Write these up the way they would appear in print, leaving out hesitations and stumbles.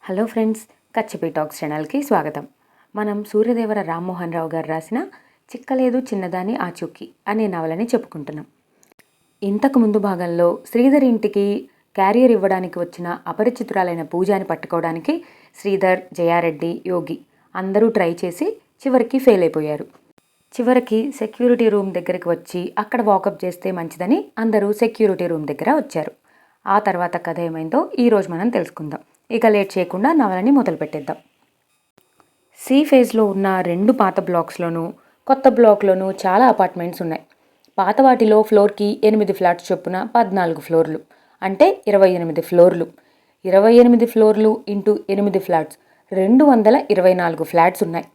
Hello friends, కచ్చిపి talks ఛానల్కి స్వాగతం. మనం సూర్యదేవర రామ్మోహన్ రావు గారు రాసిన చిక్కలేదు చిన్నదాని ఆచూకీ అనే నవలని చెప్పుకుంటున్నాం. ఇంతకు ముందు భాగంలో శ్రీధర్ ఇంటికి క్యారియర్ ఇవ్వడానికి వచ్చిన అపరిచితురాలైన పూజాని పట్టుకోవడానికి శ్రీధర్, జయారెడ్డి, యోగి అందరూ ట్రై చేసి చివరికి ఫెయిల్ అయిపోయారు. చివరికి సెక్యూరిటీ రూమ్ దగ్గరికి వచ్చి అక్కడ వాకప్ చేస్తే మంచిదని అందరూ సెక్యూరిటీ రూమ్ దగ్గర వచ్చారు. ఆ తర్వాత కథ ఏమైందో ఈరోజు మనం తెలుసుకుందాం. ఇక లేట్ చేయకుండా నవలని మొదలు పెట్టేద్దాం. సి ఫేజ్లో ఉన్న 2 పాత బ్లాక్స్లోనూ కొత్త బ్లాక్లోనూ చాలా అపార్ట్మెంట్స్ ఉన్నాయి. పాత వాటిలో ఫ్లోర్కి 8 ఫ్లాట్స్ చొప్పున 14 ఫ్లోర్లు, అంటే 28 ఫ్లోర్లు. 28 ఫ్లోర్లు ఇంటూ 8 ఫ్లాట్స్ 224 ఫ్లాట్స్ ఉన్నాయి.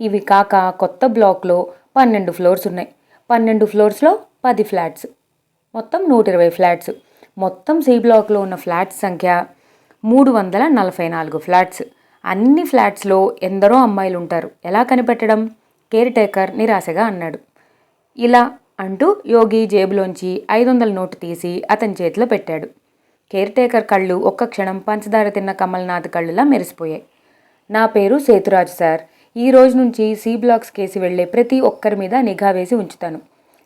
ఇవి కాక కొత్త బ్లాక్లో 12 ఫ్లోర్స్ ఉన్నాయి. 12 ఫ్లోర్స్లో 10 ఫ్లాట్స్, మొత్తం 120 ఫ్లాట్స్. మొత్తం సి బ్లాక్లో ఉన్న ఫ్లాట్స్ సంఖ్య 344 ఫ్లాట్స్. అన్ని ఫ్లాట్స్లో ఎందరో అమ్మాయిలు ఉంటారు, ఎలా కనిపెట్టడం? కేర్ టేకర్ నిరాశగా అన్నాడు. ఇలా అంటూ యోగి జేబులోంచి 500 నోటు తీసి అతని చేతిలో పెట్టాడు. కేర్ టేకర్ కళ్ళు ఒక్క క్షణం పంచదార తిన్న కమల్నాథ్ కళ్ళులా మెరిసిపోయాయి. నా పేరు సేతురాజు సార్. ఈ రోజు నుంచి సి బ్లాక్స్ కేసి వెళ్లే ప్రతి ఒక్కరి మీద నిఘా వేసి ఉంచుతాను.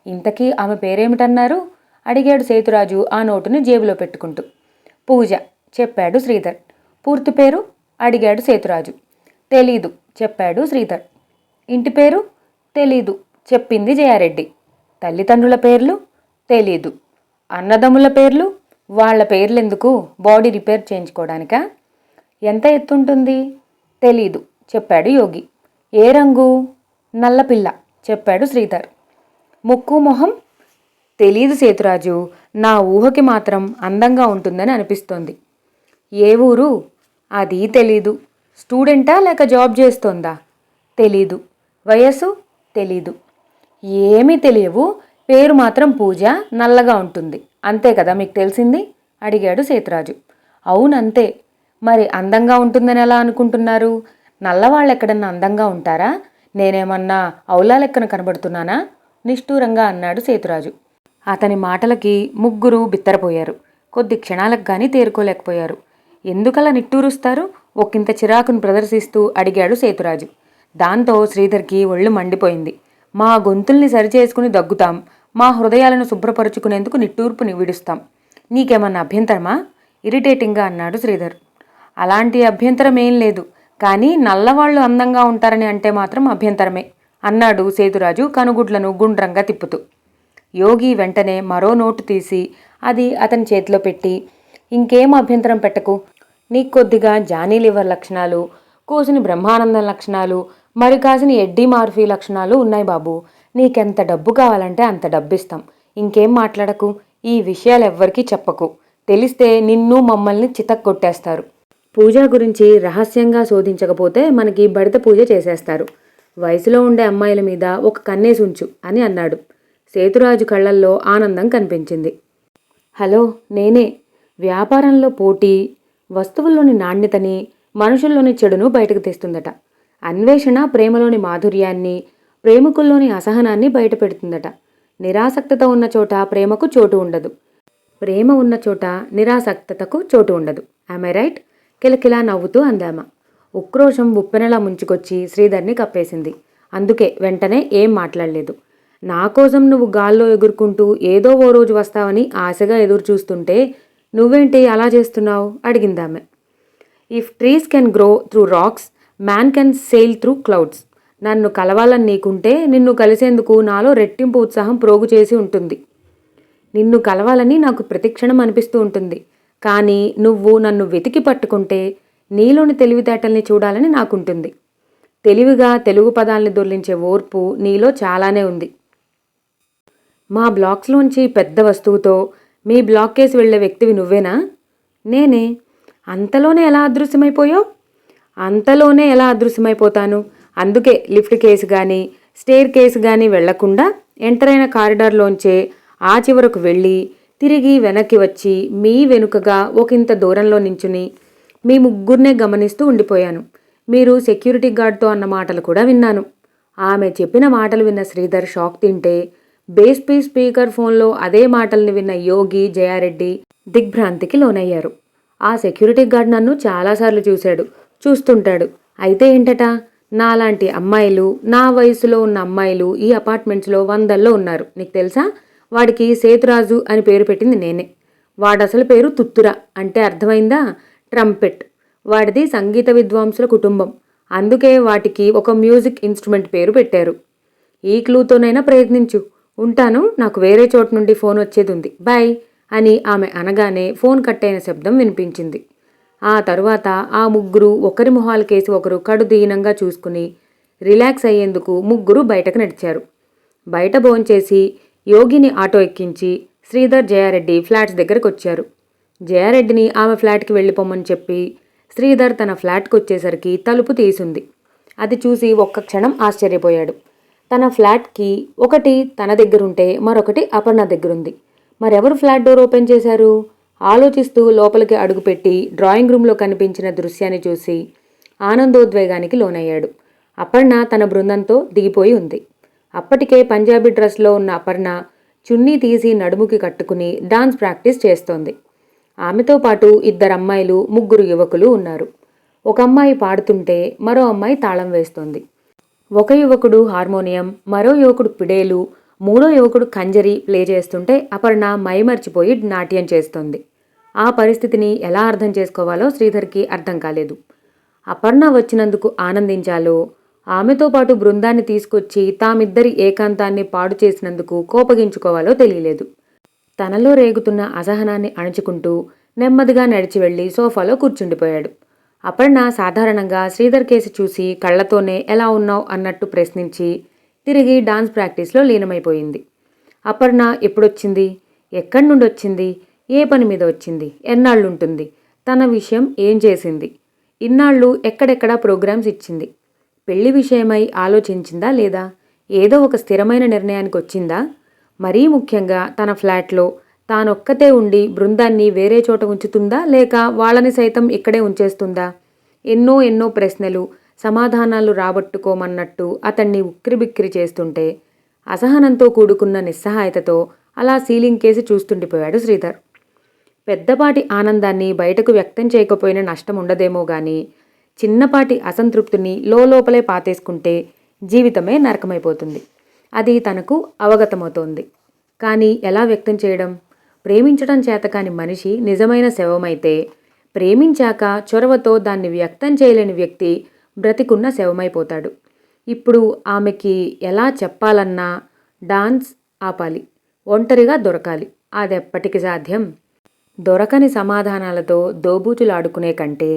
ఇంతకీ ఆమె పేరేమిటన్నారు? అడిగాడు సేతురాజు ఆ నోటుని జేబులో పెట్టుకుంటూ. పూజ, చెప్పాడు శ్రీధర్. పూర్తి పేరు? అడిగాడు సేతురాజు. తెలీదు, చెప్పాడు శ్రీధర్. ఇంటి పేరు? తెలీదు, చెప్పింది జయారెడ్డి. తల్లిదండ్రుల పేర్లు? తెలీదు. అన్నదమ్ముల పేర్లు? వాళ్ల పేర్లెందుకు? Body repair చేయించుకోవడానికా? ఎంత ఎత్తుంటుంది? తెలీదు, చెప్పాడు యోగి. ఏ రంగు? నల్లపిల్ల, చెప్పాడు శ్రీధర్. ముక్కు మొహం? తెలీదు సేతురాజు, నా ఊహకి మాత్రం అందంగా ఉంటుందని అనిపిస్తోంది. ఏ ఊరు? అది తెలీదు. స్టూడెంటా లేక జాబ్ చేస్తోందా? తెలీదు. వయస్సు? తెలీదు. ఏమీ తెలియవు, పేరు మాత్రం పూజ, నల్లగా ఉంటుంది, అంతే కదా మీకు తెలిసింది? అడిగాడు సేతురాజు. అవునంతే. మరి అందంగా ఉంటుందని ఎలా అనుకుంటున్నారు? నల్లవాళ్ళు ఎక్కడన్నా అందంగా ఉంటారా? నేనేమన్నా ఔలా లెక్కన కనబడుతున్నానా? నిష్ఠూరంగా అన్నాడు సేతురాజు. అతని మాటలకి ముగ్గురు బిత్తరపోయారు. కొద్ది క్షణాలకు కానీ తేరుకోలేకపోయారు. ఎందుకలా నిట్టూరుస్తారు? ఒకంత చిరాకును ప్రదర్శిస్తూ అడిగాడు సేతురాజు. దాంతో శ్రీధర్కి ఒళ్ళు మండిపోయింది. మా గొంతుల్ని సరిచేసుకుని దగ్గుతాం, మా హృదయాలను శుభ్రపరుచుకునేందుకు నిట్టూర్పుని విడుస్తాం. నీకేమన్నా అభ్యంతరమా? ఇరిటేటింగ్గా అన్నాడు శ్రీధర్. అలాంటి అభ్యంతరం ఏం లేదు, కానీ నల్లవాళ్లు అందంగా ఉంటారని అంటే మాత్రం అభ్యంతరమే అన్నాడు సేతురాజు కనుగుడ్లను గుండ్రంగా తిప్పుతూ. యోగి వెంటనే మరో నోటు తీసి అది అతని చేతిలో పెట్టి, ఇంకేం అభ్యంతరం పెట్టకు, నీకు కొద్దిగా జానీ లివర్ లక్షణాలు, కూసుని బ్రహ్మానందం లక్షణాలు, మరి కాసిన ఎడ్డీ మార్ఫీ లక్షణాలు ఉన్నాయి బాబు. నీకెంత డబ్బు కావాలంటే అంత డబ్బిస్తాం. ఇంకేం మాట్లాడకు, ఈ విషయాలు ఎవ్వరికీ చెప్పకు. తెలిస్తే నిన్ను మమ్మల్ని చితక్కొట్టేస్తారు. పూజ గురించి రహస్యంగా శోధించకపోతే మనకి బడిత పూజ చేసేస్తారు. వయసులో ఉండే అమ్మాయిల మీద ఒక కన్నేసి ఉంచు అని అన్నాడు. సేతురాజు కళ్ళల్లో ఆనందం కనిపించింది. హలో, నేనే. వ్యాపారంలో పోటీ వస్తువుల్లోని నాణ్యతని, మనుషుల్లోని చెడును బయటకు తెస్తుందట. అన్వేషణ ప్రేమలోని మాధుర్యాన్ని, ప్రేమికుల్లోని అసహనాన్ని బయట పెడుతుందట. నిరాసక్తత ఉన్న చోట ప్రేమకు చోటు ఉండదు, ప్రేమ ఉన్న చోట నిరాసక్తతకు చోటు ఉండదు. I right? కిలకిలా నవ్వుతూ అందామ. ఉక్రోషం ఉప్పెనలా ముంచుకొచ్చి శ్రీధర్ని కప్పేసింది. అందుకే వెంటనే ఏం మాట్లాడలేదు. నా కోసం నువ్వు గాల్లో ఎగురుకుంటూ ఏదో ఓ రోజు వస్తావని ఆశగా ఎదురు చూస్తుంటే నువ్వేంటి అలా చేస్తున్నావు? అడిగిందామె. If trees can grow through rocks, man can sail through clouds. నన్ను కలవాలని నీకుంటే నిన్ను కలిసేందుకు నాలో రెట్టింపు ఉత్సాహం ప్రోగు చేసి ఉంటుంది. నిన్ను కలవాలని నాకు ప్రతిక్షణం అనిపిస్తూ ఉంటుంది. కానీ నువ్వు నన్ను వెతికి పట్టుకుంటే నీలోని తెలివితేటల్ని చూడాలని నాకుంటుంది. తెలివిగా తెలుగు పదాల్ని దొర్లించే ఓర్పు నీలో చాలానే ఉంది. మా బ్లాక్స్లోంచి పెద్ద వస్తువుతో మీ బ్లాక్ కేసు వెళ్లే వ్యక్తివి నువ్వేనా? నేనే. అంతలోనే ఎలా అదృశ్యమైపోయావు? అంతలోనే ఎలా అదృశ్యమైపోతాను? అందుకే లిఫ్ట్ కేసు కానీ స్టేర్ కేసు కానీ వెళ్లకుండా ఎంటర్ అయిన కారిడార్లోంచే ఆ చివరకు వెళ్ళి తిరిగి వెనక్కి వచ్చి మీ వెనుకగా ఒకంత దూరంలో నించుని మీ ముగ్గురినే గమనిస్తూ ఉండిపోయాను. మీరు సెక్యూరిటీ గార్డ్తో అన్న మాటలు కూడా విన్నాను. ఆమె చెప్పిన మాటలు విన్న శ్రీధర్ షాక్ తింటే బేస్పీ స్పీకర్ ఫోన్లో అదే మాటల్ని విన్న యోగి, జయారెడ్డి దిగ్భ్రాంతికి లోనయ్యారు. ఆ సెక్యూరిటీ గార్డ్ నన్ను చాలాసార్లు చూశాడు, చూస్తుంటాడు. అయితే ఏంటట, నాలాంటి అమ్మాయిలు, నా వయసులో ఉన్న అమ్మాయిలు ఈ అపార్ట్మెంట్స్లో వందల్లో ఉన్నారు. నీకు తెలుసా? వాడికి సేతురాజు అని పేరు పెట్టింది నేనే. వాడసలు పేరు తుత్తుర, అంటే అర్థమైందా? ట్రంపెట్. వాడిది సంగీత విద్వాంసుల కుటుంబం. అందుకే వాటికి ఒక మ్యూజిక్ ఇన్స్ట్రుమెంట్ పేరు పెట్టారు. ఈ క్లూతోనైనా ప్రయత్నించు. ఉంటాను, నాకు వేరే చోటు నుండి ఫోన్ వచ్చేదుంది. బాయ్ అని ఆమె అనగానే ఫోన్ కట్టయిన శబ్దం వినిపించింది. ఆ తరువాత ఆ ముగ్గురు ఒకరి మొహాలకేసి ఒకరు కడుదీనంగా చూసుకుని రిలాక్స్ అయ్యేందుకు ముగ్గురు బయటకు నడిచారు. బయట భోంచేసి యోగిని ఆటో ఎక్కించి శ్రీధర్, జయారెడ్డి ఫ్లాట్స్ దగ్గరకు వచ్చారు. జయారెడ్డిని ఆమె ఫ్లాట్కి వెళ్ళిపోమని చెప్పి శ్రీధర్ తన ఫ్లాట్కి వచ్చేసరికి తలుపు తీసుంది. అది చూసి ఒక్క క్షణం ఆశ్చర్యపోయాడు. తన ఫ్లాట్కి ఒకటి తన దగ్గరుంటే మరొకటి అపర్ణ దగ్గరుంది. మరెవరు ఫ్లాట్ డోర్ ఓపెన్ చేశారు? ఆలోచిస్తూ లోపలికి అడుగుపెట్టి డ్రాయింగ్ రూమ్లో కనిపించిన దృశ్యాన్ని చూసి ఆనందోద్వేగానికి లోనయ్యాడు. అపర్ణ తన బృందంతో దిగిపోయి ఉంది. అప్పటికే పంజాబీ డ్రెస్లో ఉన్న అపర్ణ చున్నీ తీసి నడుముకి కట్టుకుని డాన్స్ ప్రాక్టీస్ చేస్తోంది. ఆమెతో పాటు ఇద్దరు అమ్మాయిలు, ముగ్గురు యువకులు ఉన్నారు. ఒక అమ్మాయి పాడుతుంటే మరో అమ్మాయి తాళం వేస్తోంది. ఒక యువకుడు హార్మోనియం, మరో యువకుడు పిడేలు, మూడో యువకుడు కంజరి ప్లే చేస్తుంటే అపర్ణ మైమర్చిపోయి నాట్యం చేస్తోంది. ఆ పరిస్థితిని ఎలా అర్థం చేసుకోవాలో శ్రీధర్కి అర్థం కాలేదు. అపర్ణ వచ్చినందుకు ఆనందించాలో, ఆమెతో పాటు బృందాన్ని తీసుకొచ్చి తామిద్దరి ఏకాంతాన్ని పాడు చేసినందుకు కోపగించుకోవాలో తెలియలేదు. తనలో రేగుతున్న అసహనాన్ని అణుచుకుంటూ నెమ్మదిగా నడిచి వెళ్లి సోఫాలో కూర్చుండిపోయాడు. అపర్ణ సాధారణంగా శ్రీధర్ కేసి చూసి కళ్లతోనే ఎలా ఉన్నావు అన్నట్టు ప్రశ్నించి తిరిగి డాన్స్ ప్రాక్టీస్లో లీనమైపోయింది. అపర్ణ ఎప్పుడొచ్చింది? ఎక్కడి నుండి వచ్చింది? ఏ పని మీద వచ్చింది? ఎన్నాళ్ళుంటుంది? తన విషయం ఏం చేసింది? ఇన్నాళ్ళు ఎక్కడెక్కడా ప్రోగ్రామ్స్ ఇచ్చింది. పెళ్లి విషయమై ఆలోచించిందా లేదా? ఏదో ఒక స్థిరమైన నిర్ణయానికి వచ్చిందా? మరీ ముఖ్యంగా తన ఫ్లాట్లో తానొక్కతే ఉండి బృందాన్ని వేరే చోట ఉంచుతుందా, లేక వాళ్ళని సైతం ఇక్కడే ఉంచేస్తుందా? ఎన్నో ఎన్నో ప్రశ్నలు సమాధానాలు రాబట్టుకోమన్నట్టు అతన్ని ఉక్కిరిబిక్కిరి చేస్తుంటే అసహనంతో కూడుకున్న నిస్సహాయతతో అలా సీలింగ్ కేసి చూస్తుండిపోయాడు శ్రీధర్. పెద్దపాటి ఆనందాన్ని బయటకు వ్యక్తం చేయకపోయిన నష్టం ఉండదేమో గాని చిన్నపాటి అసంతృప్తిని లోపలే పాతేసుకుంటే జీవితమే నరకమైపోతుంది. అది తనకు అవగతమవుతోంది. కానీ ఎలా వ్యక్తం చేయడం? ప్రేమించడం చేతకాని మనిషి నిజమైన శవమైతే, ప్రేమించాక చొరవతో దాన్ని వ్యక్తం చేయలేని వ్యక్తి బ్రతికున్న శవమైపోతాడు. ఇప్పుడు ఆమెకి ఎలా చెప్పాలన్నా డాన్స్ ఆపాలి, ఒంటరిగా దొరకాలి. అదెప్పటికి సాధ్యం? దొరకని సమాధానాలతో దోబూచులాడుకునే కంటే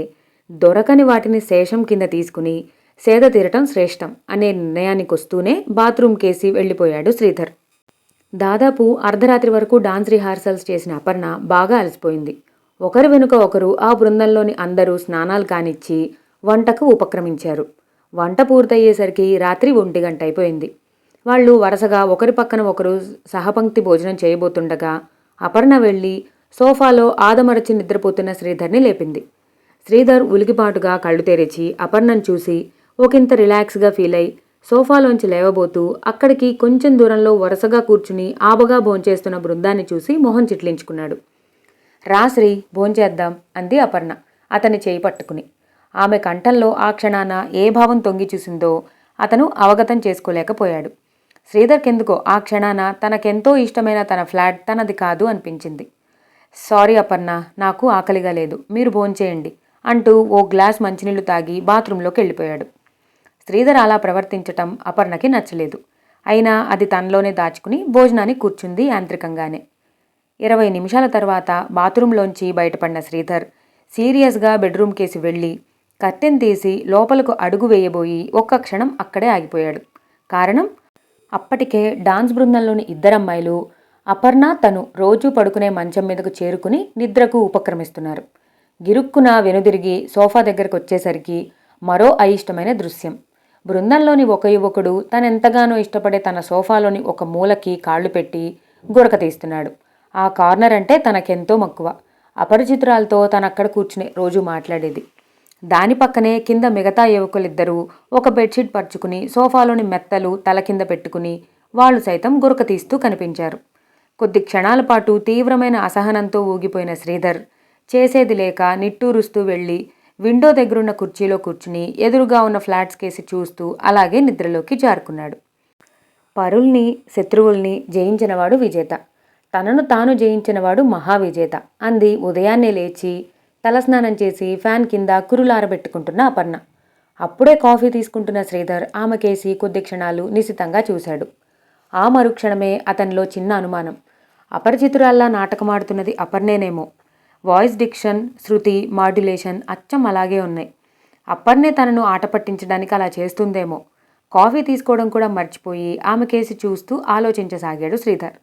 దొరకని వాటిని శేషం కింద తీసుకుని సేద తీరటం శ్రేష్టం అనే నిర్ణయానికొస్తూనే బాత్రూమ్ కేసి వెళ్ళిపోయాడు శ్రీధర్. దాదాపు అర్ధరాత్రి వరకు డాన్స్ రిహార్సల్స్ చేసిన అపర్ణ బాగా అలసిపోయింది. ఒకరి వెనుక ఒకరు ఆ బృందంలోని అందరూ స్నానాలు కానిచ్చి వంటకు ఉపక్రమించారు. వంట పూర్తయ్యేసరికి రాత్రి 1 గంట అయిపోయింది. వాళ్ళు వరుసగా ఒకరి పక్కన ఒకరు సహపంక్తి భోజనం చేయబోతుండగా అపర్ణ వెళ్ళి సోఫాలో ఆదమరచి నిద్రపోతున్న శ్రీధర్ని లేపింది. శ్రీధర్ ఉలికిపాటుగా కళ్ళు తెరిచి అపర్ణను చూసి ఒకంత రిలాక్స్గా ఫీల్ అయి సోఫాలోంచి లేవబోతూ అక్కడికి కొంచెం దూరంలో వరుసగా కూర్చుని ఆబగా భోంచేస్తున్న బృందాన్ని చూసి మొహం చిట్లించుకున్నాడు. రా శ్రీ, భోంచేద్దాం అంది అపర్ణ అతని చేయి పట్టుకుని. ఆమె కంఠంలో ఆ క్షణాన ఏ భావం తొంగి చూసిందో అతను అవగతం చేసుకోలేకపోయాడు. శ్రీధర్కెందుకో ఆ క్షణాన తనకెంతో ఇష్టమైన తన ఫ్లాట్ తనది కాదు అనిపించింది. సారీ అపర్ణ, నాకు ఆకలిగా లేదు, మీరు భోంచేయండి అంటూ ఓ గ్లాస్ మంచినీళ్లు తాగి బాత్రూంలోకి వెళ్ళిపోయాడు. శ్రీధర్ అలా ప్రవర్తించటం అపర్ణకి నచ్చలేదు. అయినా అది తనలోనే దాచుకుని భోజనానికి కూర్చుంది యాంత్రికంగానే. 20 నిమిషాల తర్వాత బాత్రూంలోంచి బయటపడిన శ్రీధర్ సీరియస్గా బెడ్రూమ్ కేసి వెళ్ళి కర్టెన్ తీసి లోపలకు అడుగు వేయబోయి ఒక్క క్షణం అక్కడే ఆగిపోయాడు. కారణం, అప్పటికే డాన్స్ బృందంలోని ఇద్దరమ్మాయిలు అపర్ణ తను రోజూ పడుకునే మంచం మీదకు చేరుకుని నిద్రకు ఉపక్రమిస్తున్నారు. గిరుక్కున వెనుదిరిగి సోఫా దగ్గరకు వచ్చేసరికి మరో అయిష్టమైన దృశ్యం. బృందంలోని ఒక యువకుడు తనెంతగానో ఇష్టపడే తన సోఫాలోని ఒక మూలకి కాళ్లు పెట్టి గురక తీస్తున్నాడు. ఆ కార్నర్ అంటే తనకెంతో మక్కువ. అపరిచితురాలతో తనక్కడ కూర్చునే రోజు మాట్లాడేది. దాని పక్కనే కింద మిగతా యువకులిద్దరూ ఒక బెడ్షీట్ పరుచుకుని సోఫాలోని మెత్తలు తల కింద పెట్టుకుని వాళ్ళు సైతం గురక తీస్తూ కనిపించారు. కొద్ది క్షణాల పాటు తీవ్రమైన అసహనంతో ఊగిపోయిన శ్రీధర్ చేసేది లేక నిట్టూరుస్తూ వెళ్ళి విండో దగ్గరున్న కుర్చీలో కూర్చుని ఎదురుగా ఉన్న ఫ్లాట్స్ కేసి చూస్తూ అలాగే నిద్రలోకి జారుకున్నాడు. పరుల్ని శత్రువుల్ని జయించినవాడు విజేత, తనను తాను జయించినవాడు మహావిజేత అంది ఉదయాన్నే లేచి తలస్నానం చేసి ఫ్యాన్ కింద కురులారబెట్టుకుంటున్న అపర్ణ. అప్పుడే కాఫీ తీసుకుంటున్న శ్రీధర్ ఆమెకేసి కొద్ది క్షణాలు నిశితంగా చూశాడు. ఆ మరుక్షణమే అతనిలో చిన్న అనుమానం. అపరిచితురాల్లా నాటకమాడుతున్నది అపర్ణేనేమో. వాయిస్ డిక్షన్, శృతి, మాడ్యులేషన్ అచ్చం అలాగే ఉన్నాయి. అపర్ణే తనను ఆట పట్టించడానికి అలా చేస్తుందేమో. కాఫీ తీసుకోవడం కూడా మర్చిపోయి ఆమెకేసి చూస్తూ ఆలోచించసాగాడు శ్రీధర్.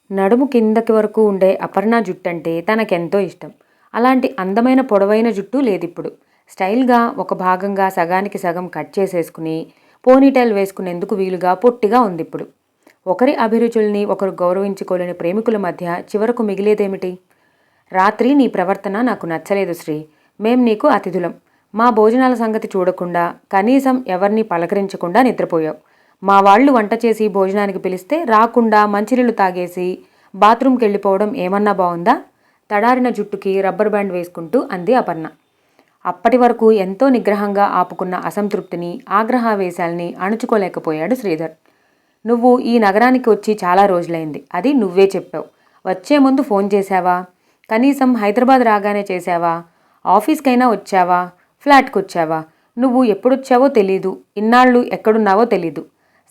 నడుము కిందకి వరకు ఉండే అపర్ణ జుట్టంటే తనకెంతో ఇష్టం. అలాంటి అందమైన పొడవైన జుట్టు లేదిప్పుడు. స్టైల్గా ఒక భాగంగా సగానికి సగం కట్ చేసేసుకుని పోనీటైల్ వేసుకునేందుకు వీలుగా పొట్టిగా ఉందిప్పుడు. ఒకరి అభిరుచుల్ని ఒకరు గౌరవించుకోలేని ప్రేమికుల మధ్య చివరకు మిగిలేదేమిటి? రాత్రి నీ ప్రవర్తన నాకు నచ్చలేదు శ్రీ. మేం నీకు అతిథులం. మా భోజనాల సంగతి చూడకుండా కనీసం ఎవరిని పలకరించకుండా నిద్రపోయావు. మా వాళ్ళు వంట చేసి భోజనానికి పిలిస్తే రాకుండా మంచినీళ్లు తాగేసి బాత్రూంకి వెళ్ళిపోవడం ఏమన్నా బాగుందా? తడారిన జుట్టుకి రబ్బర్ బ్యాండ్ వేసుకుంటూ అంది అపర్ణ. అప్పటి వరకు ఎంతో నిగ్రహంగా ఆపుకున్న అసంతృప్తిని, ఆగ్రహావేశాల్ని అణుచుకోలేకపోయాడు శ్రీధర్. నువ్వు ఈ నగరానికి వచ్చి చాలా రోజులైంది. అది నువ్వే చెప్పావు. వచ్చే ముందు ఫోన్ చేశావా? కనీసం హైదరాబాద్ రాగానే చేశావా? ఆఫీస్కైనా వచ్చావా? ఫ్లాట్కి వచ్చావా? నువ్వు ఎప్పుడొచ్చావో తెలీదు. ఇన్నాళ్ళు ఎక్కడున్నావో తెలీదు.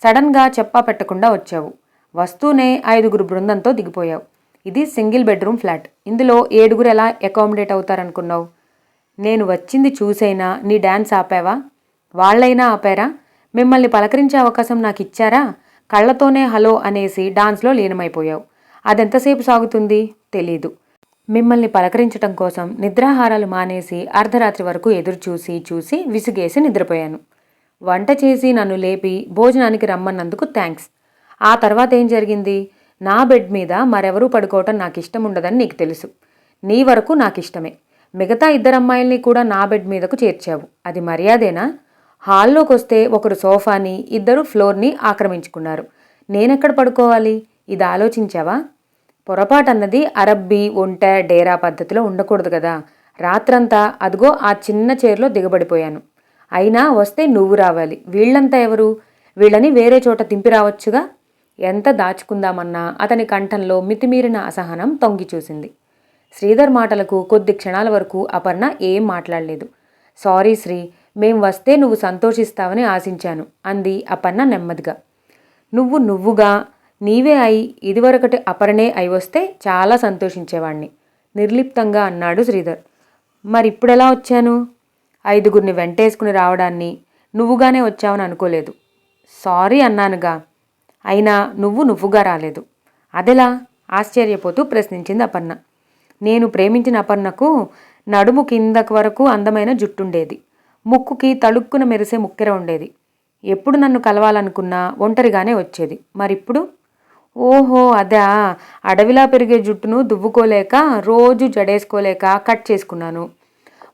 సడన్గా చెప్పా పెట్టకుండా వచ్చావు. వస్తూనే 5 బృందంతో దిగిపోయావు. ఇది సింగిల్ బెడ్రూమ్ ఫ్లాట్. ఇందులో 7 ఎలా అకామిడేట్ అవుతారనుకున్నావు? నేను వచ్చింది చూసైనా నీ డ్యాన్స్ ఆపావా? వాళ్ళైనా ఆపారా? మిమ్మల్ని పలకరించే అవకాశం నాకు ఇచ్చారా? కళ్ళతోనే హలో అనేసి డాన్స్లో లీనమైపోయావు. అదెంతసేపు సాగుతుంది తెలీదు. మిమ్మల్ని పలకరించటం కోసం నిద్రాహారాలు మానేసి అర్ధరాత్రి వరకు ఎదురు చూసి విసిగేసి నిద్రపోయాను. వంట చేసి నన్ను లేపి భోజనానికి రమ్మన్నందుకు థ్యాంక్స్. ఆ తర్వాత ఏం జరిగింది? నా బెడ్ మీద మరెవరూ పడుకోవటం నాకు ఇష్టం ఉండదని నీకు తెలుసు. నీ వరకు నాకిష్టమే. మిగతా 2 అమ్మాయిల్ని కూడా నా బెడ్ మీదకు చేర్చావు. అది మర్యాదేనా? హాల్లోకి వస్తే ఒకరు సోఫాని, 2 ఫ్లోర్ని ఆక్రమించుకున్నారు. నేనెక్కడ పడుకోవాలి? ఇది ఆలోచించావా? పొరపాటన్నది అరబ్బీ, ఒంటె, డేరా పద్ధతిలో ఉండకూడదు కదా. రాత్రంతా అదిగో ఆ చిన్న చైర్లో దిగబడిపోయాను. అయినా వస్తే నువ్వు రావాలి. వీళ్ళంతా ఎవరు? వీళ్ళని వేరే చోట దింపి రావచ్చుగా. ఎంత దాచుకుందామన్నా అతని కంఠంలో మితిమీరిన అసహనం తొంగి చూసింది. శ్రీధర్ మాటలకు కొద్ది క్షణాల వరకు అపర్ణ ఏం మాట్లాడలేదు. సారీ శ్రీ, మేం వస్తే నువ్వు సంతోషిస్తావని ఆశించాను అంది అపర్ణ నెమ్మదిగా. నువ్వుగా నీవే అయి ఇదివరకటి అపర్ణే అయి వస్తే చాలా సంతోషించేవాణ్ణి నిర్లిప్తంగా అన్నాడు శ్రీధర్. మరిప్పుడెలా వచ్చాను? 5 వెంటేసుకుని రావడాన్ని నువ్వుగానే వచ్చావని అనుకోలేదు. సారీ అన్నానుగా. అయినా నువ్వుగా రాలేదు. అదెలా? ఆశ్చర్యపోతూ ప్రశ్నించింది అపర్ణ. నేను ప్రేమించిన అపర్ణకు నడుము కిందకు వరకు అందమైన జుట్టుండేది. ముక్కుకి తళుక్కున మెరిసే ముక్కెర ఉండేది. ఎప్పుడు నన్ను కలవాలనుకున్నా ఒంటరిగానే వచ్చేది. మరిప్పుడు? ఓహో అదా! అడవిలా పెరిగే జుట్టును దువ్వుకోలేక, రోజు జడేసుకోలేక కట్ చేసుకున్నాను.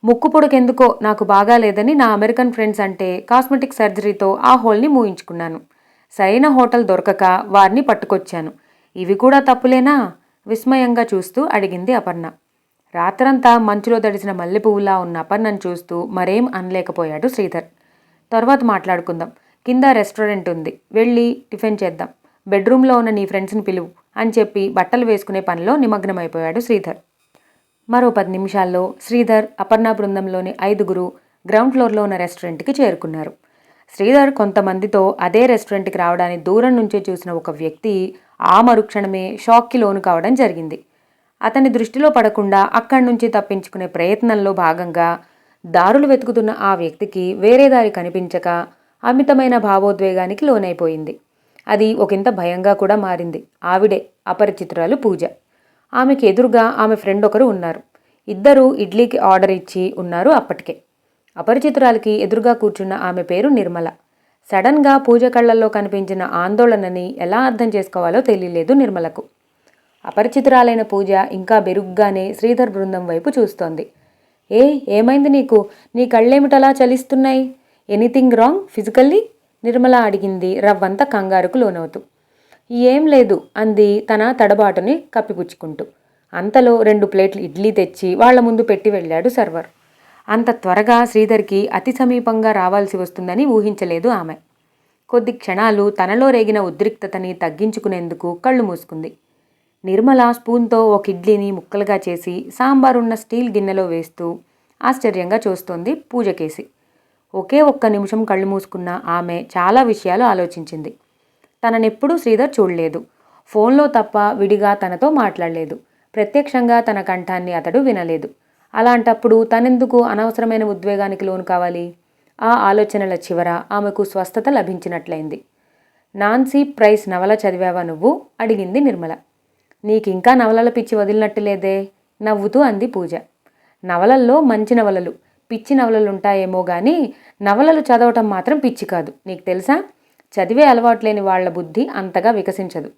ముక్కు పొడకెందుకో నాకు బాగాలేదని నా అమెరికన్ ఫ్రెండ్స్ అంటే కాస్మెటిక్ సర్జరీతో ఆ హోల్ని మూయించుకున్నాను. సరైన హోటల్ దొరకక వారిని పట్టుకొచ్చాను. ఇవి కూడా తప్పులేనా? విస్మయంగా చూస్తూ అడిగింది అపర్ణ. రాత్రంతా మంచులో దడిసిన మల్లెపువ్వులా ఉన్న అపర్ణను చూస్తూ మరేం అనలేకపోయాడు శ్రీధర్. తర్వాత మాట్లాడుకుందాం. కింద రెస్టారెంట్ ఉంది. వెళ్ళి టిఫిన్ చేద్దాం. బెడ్రూమ్లో ఉన్న నీ ఫ్రెండ్స్ని పిలువు అని చెప్పి బట్టలు వేసుకునే పనిలో నిమగ్నమైపోయాడు శ్రీధర్. మరో 10 నిమిషాల్లో శ్రీధర్, అపర్ణ బృందంలోని 5 గ్రౌండ్ ఫ్లోర్లో ఉన్న రెస్టారెంట్కి చేరుకున్నారు. శ్రీధర్ కొంతమందితో అదే రెస్టారెంట్కి రావడాన్ని దూరం నుంచే చూసిన ఒక వ్యక్తి ఆ మరుక్షణమే షాక్కి లోను కావడం జరిగింది. అతని దృష్టిలో పడకుండా అక్కడి నుంచి తప్పించుకునే ప్రయత్నంలో భాగంగా దారులు వెతుకుతున్న ఆ వ్యక్తికి వేరే దారి కనిపించక అమితమైన భావోద్వేగానికి లోనైపోయింది. అది ఒకంత భయంగా కూడా మారింది. ఆవిడే అపరిచితురాలు పూజ. ఆమెకి ఎదురుగా ఆమె ఫ్రెండ్ ఒకరు ఉన్నారు. 2 ఇడ్లీకి ఆర్డర్ ఇచ్చి ఉన్నారు అప్పటికే. అపరిచితురాలికి ఎదురుగా కూర్చున్న ఆమె పేరు నిర్మల. సడన్గా పూజ కళ్ళల్లో కనిపించిన ఆందోళనని ఎలా అర్థం చేసుకోవాలో తెలియలేదు నిర్మలకు. అపరిచితురాలైన పూజ ఇంకా బెరుగ్గానే శ్రీధర్ బృందం వైపు చూస్తోంది. ఏమైంది నీకు? నీ కళ్ళేమిటలా చలిస్తున్నాయి? Anything wrong physically? నిర్మల అడిగింది రవ్వంత కంగారుకు లోనవుతూ. ఏం లేదు అంది తన తడబాటుని కప్పిపుచ్చుకుంటూ. అంతలో 2 ప్లేట్లు ఇడ్లీ తెచ్చి వాళ్ల ముందు పెట్టి వెళ్ళాడు సర్వర్. అంత త్వరగా శ్రీధర్కి అతి సమీపంగా రావాల్సి వస్తుందని ఊహించలేదు ఆమె. కొద్ది క్షణాలు తనలో రేగిన ఉద్రిక్తతని తగ్గించుకునేందుకు కళ్ళు మూసుకుంది. నిర్మల స్పూన్తో ఒక ఇడ్లీని ముక్కలుగా చేసి సాంబారున్న స్టీల్ గిన్నెలో వేస్తూ ఆశ్చర్యంగా చూస్తోంది పూజకేసి. ఒకే ఒక్క నిమిషం కళ్ళు మూసుకున్న ఆమె చాలా విషయాలు ఆలోచించింది. తననెప్పుడూ శ్రీధర్ చూడలేదు. ఫోన్లో తప్ప విడిగా తనతో మాట్లాడలేదు. ప్రత్యక్షంగా తన కంఠాన్ని అతడు వినలేదు. అలాంటప్పుడు తనెందుకు అనవసరమైన ఉద్వేగానికి లోను కావాలి? ఆ ఆలోచనల చివర ఆమెకు స్వస్థత లభించినట్లయింది. నాన్సీ ప్రైస్ నవల చదివావా నువ్వు? అడిగింది నిర్మల. నీకింకా నవలల పిచ్చి వదిలినట్టు లేదే, నవ్వుతూ అంది పూజ. నవలల్లో మంచి నవలలు, పిచ్చి నవలలుంటాయేమో గానీ నవలలు చదవటం మాత్రం పిచ్చి కాదు, నీకు తెలుసా? చదివే అలవాట్లేని వాళ్ల బుద్ధి అంతగా వికసించదు.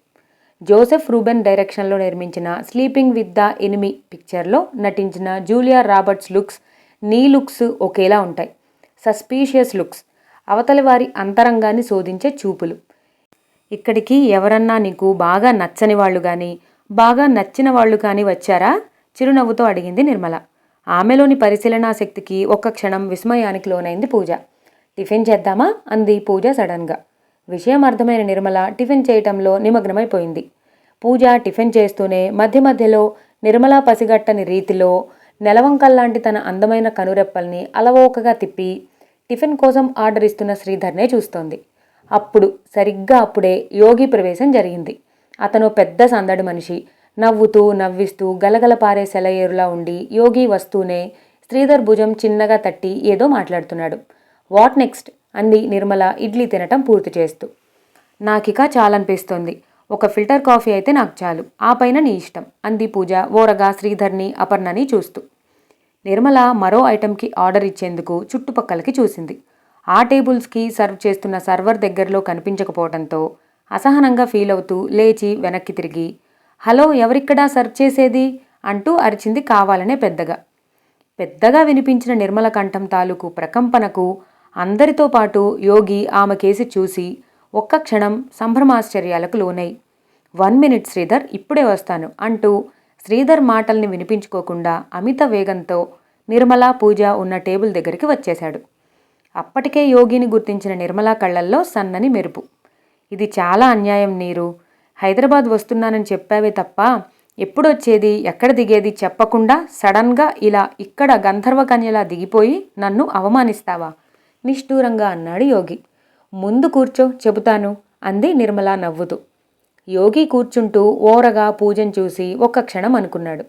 జోసెఫ్ రూబెన్ డైరెక్షన్లో నిర్మించిన స్లీపింగ్ విత్ ద ఎనిమీ పిక్చర్లో నటించిన జూలియా రాబర్ట్స్ లుక్స్, నీ లుక్స్ ఒకేలా ఉంటాయి. సస్పీషియస్ లుక్స్, అవతలి వారి అంతరంగాన్ని శోధించే చూపులు. ఇక్కడికి ఎవరన్నా నీకు బాగా నచ్చని వాళ్ళు కానీ బాగా నచ్చిన వాళ్ళు కానీ వచ్చారా? చిరునవ్వుతో అడిగింది నిర్మల. ఆమెలోని పరిశీలనా శక్తికి ఒక్క క్షణం విస్మయానికి లోనైంది పూజ. టిఫిన్ చేద్దామా? అంది పూజ సడన్గా. విషయం అర్థమైన నిర్మల టిఫిన్ చేయటంలో నిమగ్నమైపోయింది. పూజ టిఫిన్ చేస్తూనే మధ్య మధ్యలో నిర్మల పసిగట్టని రీతిలో నెలవంకల్లాంటి తన అందమైన కనురెప్పల్ని అలవోకగా తిప్పి టిఫిన్ కోసం ఆర్డర్ ఇస్తున్న శ్రీధర్నే చూస్తోంది. సరిగ్గా అప్పుడే యోగి ప్రవేశం జరిగింది. అతను పెద్ద సందడి మనిషి. నవ్వుతూ నవ్విస్తూ గలగల పారే సెలయేరులా ఉండి యోగి వస్తూనే శ్రీధర్ భుజం చిన్నగా తట్టి ఏదో మాట్లాడుతున్నాడు. What next? అంది నిర్మల ఇడ్లీ తినటం పూర్తి చేస్తూ. నాకిక చాలనిపిస్తోంది. ఒక ఫిల్టర్ కాఫీ అయితే నాకు చాలు, ఆ పైన నీ ఇష్టం అంది పూజ ఓరగా శ్రీధర్ని అపర్ణని చూస్తూ. నిర్మల మరో ఐటెంకి ఆర్డర్ ఇచ్చేందుకు చుట్టుపక్కలకి చూసింది. ఆ టేబుల్స్కి సర్వ్ చేస్తున్న సర్వర్ దగ్గరలో కనిపించకపోవడంతో అసహనంగా ఫీల్ అవుతూ లేచి వెనక్కి తిరిగి, హలో, ఎవరిక్కడా సర్వ్ చేసేది అంటూ అరిచింది కావాలనే పెద్దగా వినిపించిన నిర్మల కంఠం తాలూకు ప్రకంపనకు అందరితో పాటు యోగి ఆమెకేసి చూసి ఒక్క క్షణం సంభ్రమాశ్చర్యాలకు లోనై 1 minute శ్రీధర్, ఇప్పుడే వస్తాను అంటూ శ్రీధర్ మాటల్ని వినిపించుకోకుండా అమిత వేగంతో నిర్మల పూజ ఉన్న టేబుల్ దగ్గరికి వచ్చేశాడు. అప్పటికే యోగిని గుర్తించిన నిర్మల కళ్ళల్లో సన్నని మెరుపు. ఇది చాలా అన్యాయం నీరు. హైదరాబాద్ వస్తున్నానని చెప్పావే తప్ప ఎప్పుడొచ్చేది, ఎక్కడ దిగేది చెప్పకుండా సడన్గా ఇలా ఇక్కడ గంధర్వకన్యలా దిగిపోయి నన్ను అవమానిస్తావా? నిష్ఠూరంగా అన్నాడు యోగి. ముందు కూర్చో, చెబుతాను అంది నిర్మల నవ్వుతూ. యోగి కూర్చుంటూ ఓరగా పూజను చూసి ఒక్క క్షణం అనుకున్నాడు,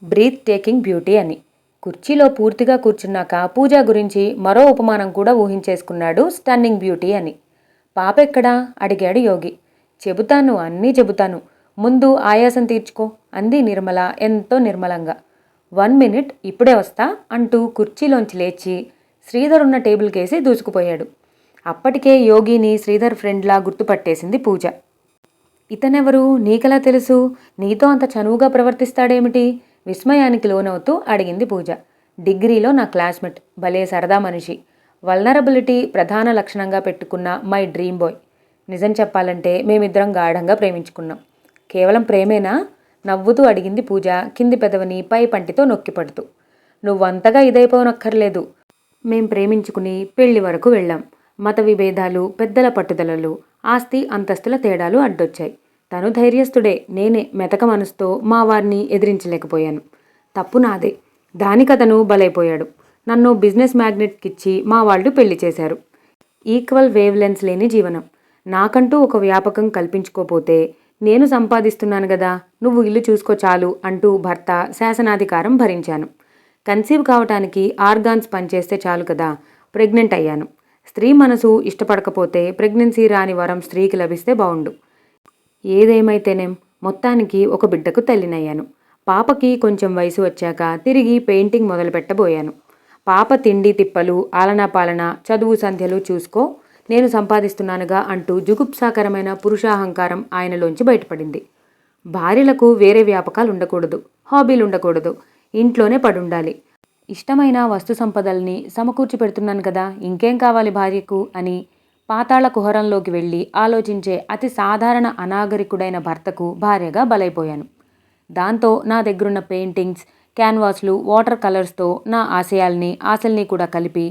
బ్రీత్ టేకింగ్ బ్యూటీ అని. కుర్చీలో పూర్తిగా కూర్చున్నాక పూజ గురించి మరో ఉపమానం కూడా ఊహించేసుకున్నాడు, స్టన్నింగ్ బ్యూటీ అని. పాపెక్కడా? అడిగాడు యోగి. చెబుతాను, అన్నీ చెబుతాను, ముందు ఆయాసం తీర్చుకో అంది నిర్మల ఎంతో నిర్మలంగా. 1 minute, ఇప్పుడే వస్తా అంటూ కుర్చీలోంచి లేచి శ్రీధర్ ఉన్న టేబుల్ కేసి దూసుకుపోయాడు. అప్పటికే యోగిని శ్రీధర్ ఫ్రెండ్లా గుర్తుపట్టేసింది పూజ. ఇతనెవరు? నీకెలా తెలుసు? నీతో అంత చనువుగా ప్రవర్తిస్తాడేమిటి? విస్మయానికి లోనవుతూ అడిగింది పూజ. డిగ్రీలో నా క్లాస్మేట్, భలే సరదా మనిషి, వల్నరబిలిటీ ప్రధాన లక్షణంగా పెట్టుకున్న మై డ్రీమ్ బాయ్. నిజం చెప్పాలంటే మేమిద్దరం గాఢంగా ప్రేమించుకున్నాం. కేవలం ప్రేమేనా? నవ్వుతూ అడిగింది పూజ కింది పెదవిని పై పంటితో నొక్కిపడుతూ. నువ్వంతగా ఇదైపోనక్కర్లేదు. మేం ప్రేమించుకుని పెళ్లి వరకు వెళ్ళాం. మత విభేదాలు, పెద్దల పట్టుదలలు, ఆస్తి అంతస్తుల తేడాలు అడ్డొచ్చాయి. తను ధైర్యస్తుడే, నేనే మెతక మనసుతో మా వారిని ఎదిరించలేకపోయాను. తప్పు నాదే. దానికతను బలైపోయాడు. నన్ను బిజినెస్ మ్యాగ్నెట్కిచ్చి మా వాళ్ళు పెళ్లి చేశారు. ఈక్వల్ వేవ్ లెన్స్ లేని జీవనం. నాకంటూ ఒక వ్యాపకం కల్పించుకోపోతే నేను సంపాదిస్తున్నాను గదా, నువ్వు ఇల్లు చూసుకో చాలు అంటూ భర్త శాసనాధికారం భరించాను. కన్సీవ్ కావటానికి ఆర్గాన్స్ పనిచేస్తే చాలు కదా, ప్రెగ్నెంట్ అయ్యాను. స్త్రీ మనసు ఇష్టపడకపోతే ప్రెగ్నెన్సీ రాని వరం స్త్రీకి లభిస్తే బావుండు. ఏదేమైతేనేం మొత్తానికి ఒక బిడ్డకు తల్లినయ్యాను. పాపకి కొంచెం వయసు వచ్చాక తిరిగి పెయింటింగ్ మొదలుపెట్టబోయాను. పాప తిండి తిప్పలు, ఆలనా పాలన, చదువు సంధ్యలు చూసుకో, నేను సంపాదిస్తున్నానుగా అంటూ జుగుప్సాకరమైన పురుషాహంకారం ఆయనలోంచి బయటపడింది. భార్యలకు వేరే వ్యాపకాలు ఉండకూడదు, హాబీలు ఉండకూడదు, ఇంట్లోనే పడుండాలి. ఇష్టమైన వస్తు సంపదల్ని సమకూర్చి పెడుతున్నాను కదా, ఇంకేం కావాలి భార్యకు అని పాతాళ కుహరంలోకి వెళ్ళి ఆలోచించే అతి సాధారణ అనాగరికుడైన భర్తకు భార్యగా బలైపోయాను. దాంతో నా దగ్గరున్న పెయింటింగ్స్, క్యాన్వాస్లు, వాటర్ కలర్స్తో నా ఆశల్ని కూడా కలిపి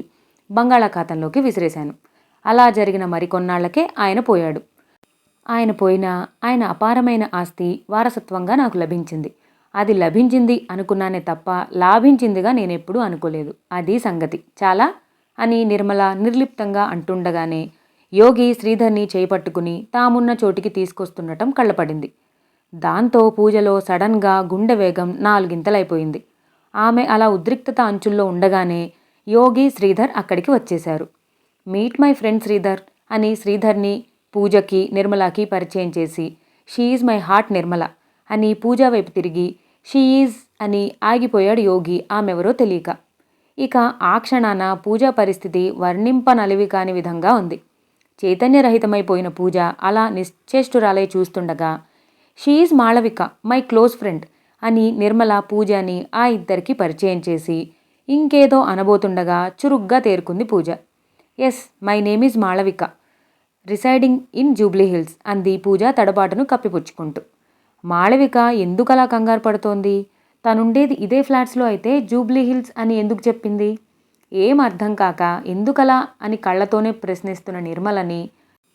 బంగాళాఖాతంలోకి విసిరేశాను. అలా జరిగిన మరికొన్నాళ్లకే ఆయన పోయాడు. ఆయన పోయినా ఆయన అపారమైన ఆస్తి వారసత్వంగా నాకు లభించింది. అది లభించింది అనుకున్నానే తప్ప లాభించిందిగా నేనెప్పుడూ అనుకోలేదు. అది సంగతి. చాలా అని నిర్మల నిర్లిప్తంగా అంటుండగానే యోగి శ్రీధర్ని చేపట్టుకుని తామున్న చోటికి తీసుకొస్తుండటం కళ్ళపడింది. దాంతో పూజలో సడన్గా గుండె వేగం 4 గింతలైపోయింది. ఆమె అలా ఉద్రిక్తత అంచుల్లో ఉండగానే యోగి, శ్రీధర్ అక్కడికి వచ్చేశారు. మీట్ మై ఫ్రెండ్ శ్రీధర్ అని శ్రీధర్ని పూజకి, నిర్మలకి పరిచయం చేసి she is my heart Nirmala అని పూజ వైపు తిరిగి షీ ఈజ్ అని ఆగిపోయాడు యోగి ఆమెవరో తెలియక. ఇక ఆ క్షణాన పూజ పరిస్థితి వర్ణింపనలివి కాని విధంగా ఉంది. చైతన్యరహితమైపోయిన పూజ అలా నిశ్చేష్టురాలై చూస్తుండగా she is Malavika, my close friend అని నిర్మల పూజని ఆ ఇద్దరికి పరిచయం చేసి ఇంకేదో అనబోతుండగా చురుగ్గా తేరుకుంది Pooja. Yes, my name is Malavika, residing in Jubilee Hills అంది పూజ తడబాటును కప్పిపుచ్చుకుంటూ. మాళవిక ఎందుకలా కంగారు పడుతోంది? తనుండేది ఇదే ఫ్లాట్స్లో అయితే జూబ్లీ హిల్స్ అని ఎందుకు చెప్పింది? ఏం అర్థం కాక ఎందుకలా అని కళ్ళతోనే ప్రశ్నిస్తున్న నిర్మలని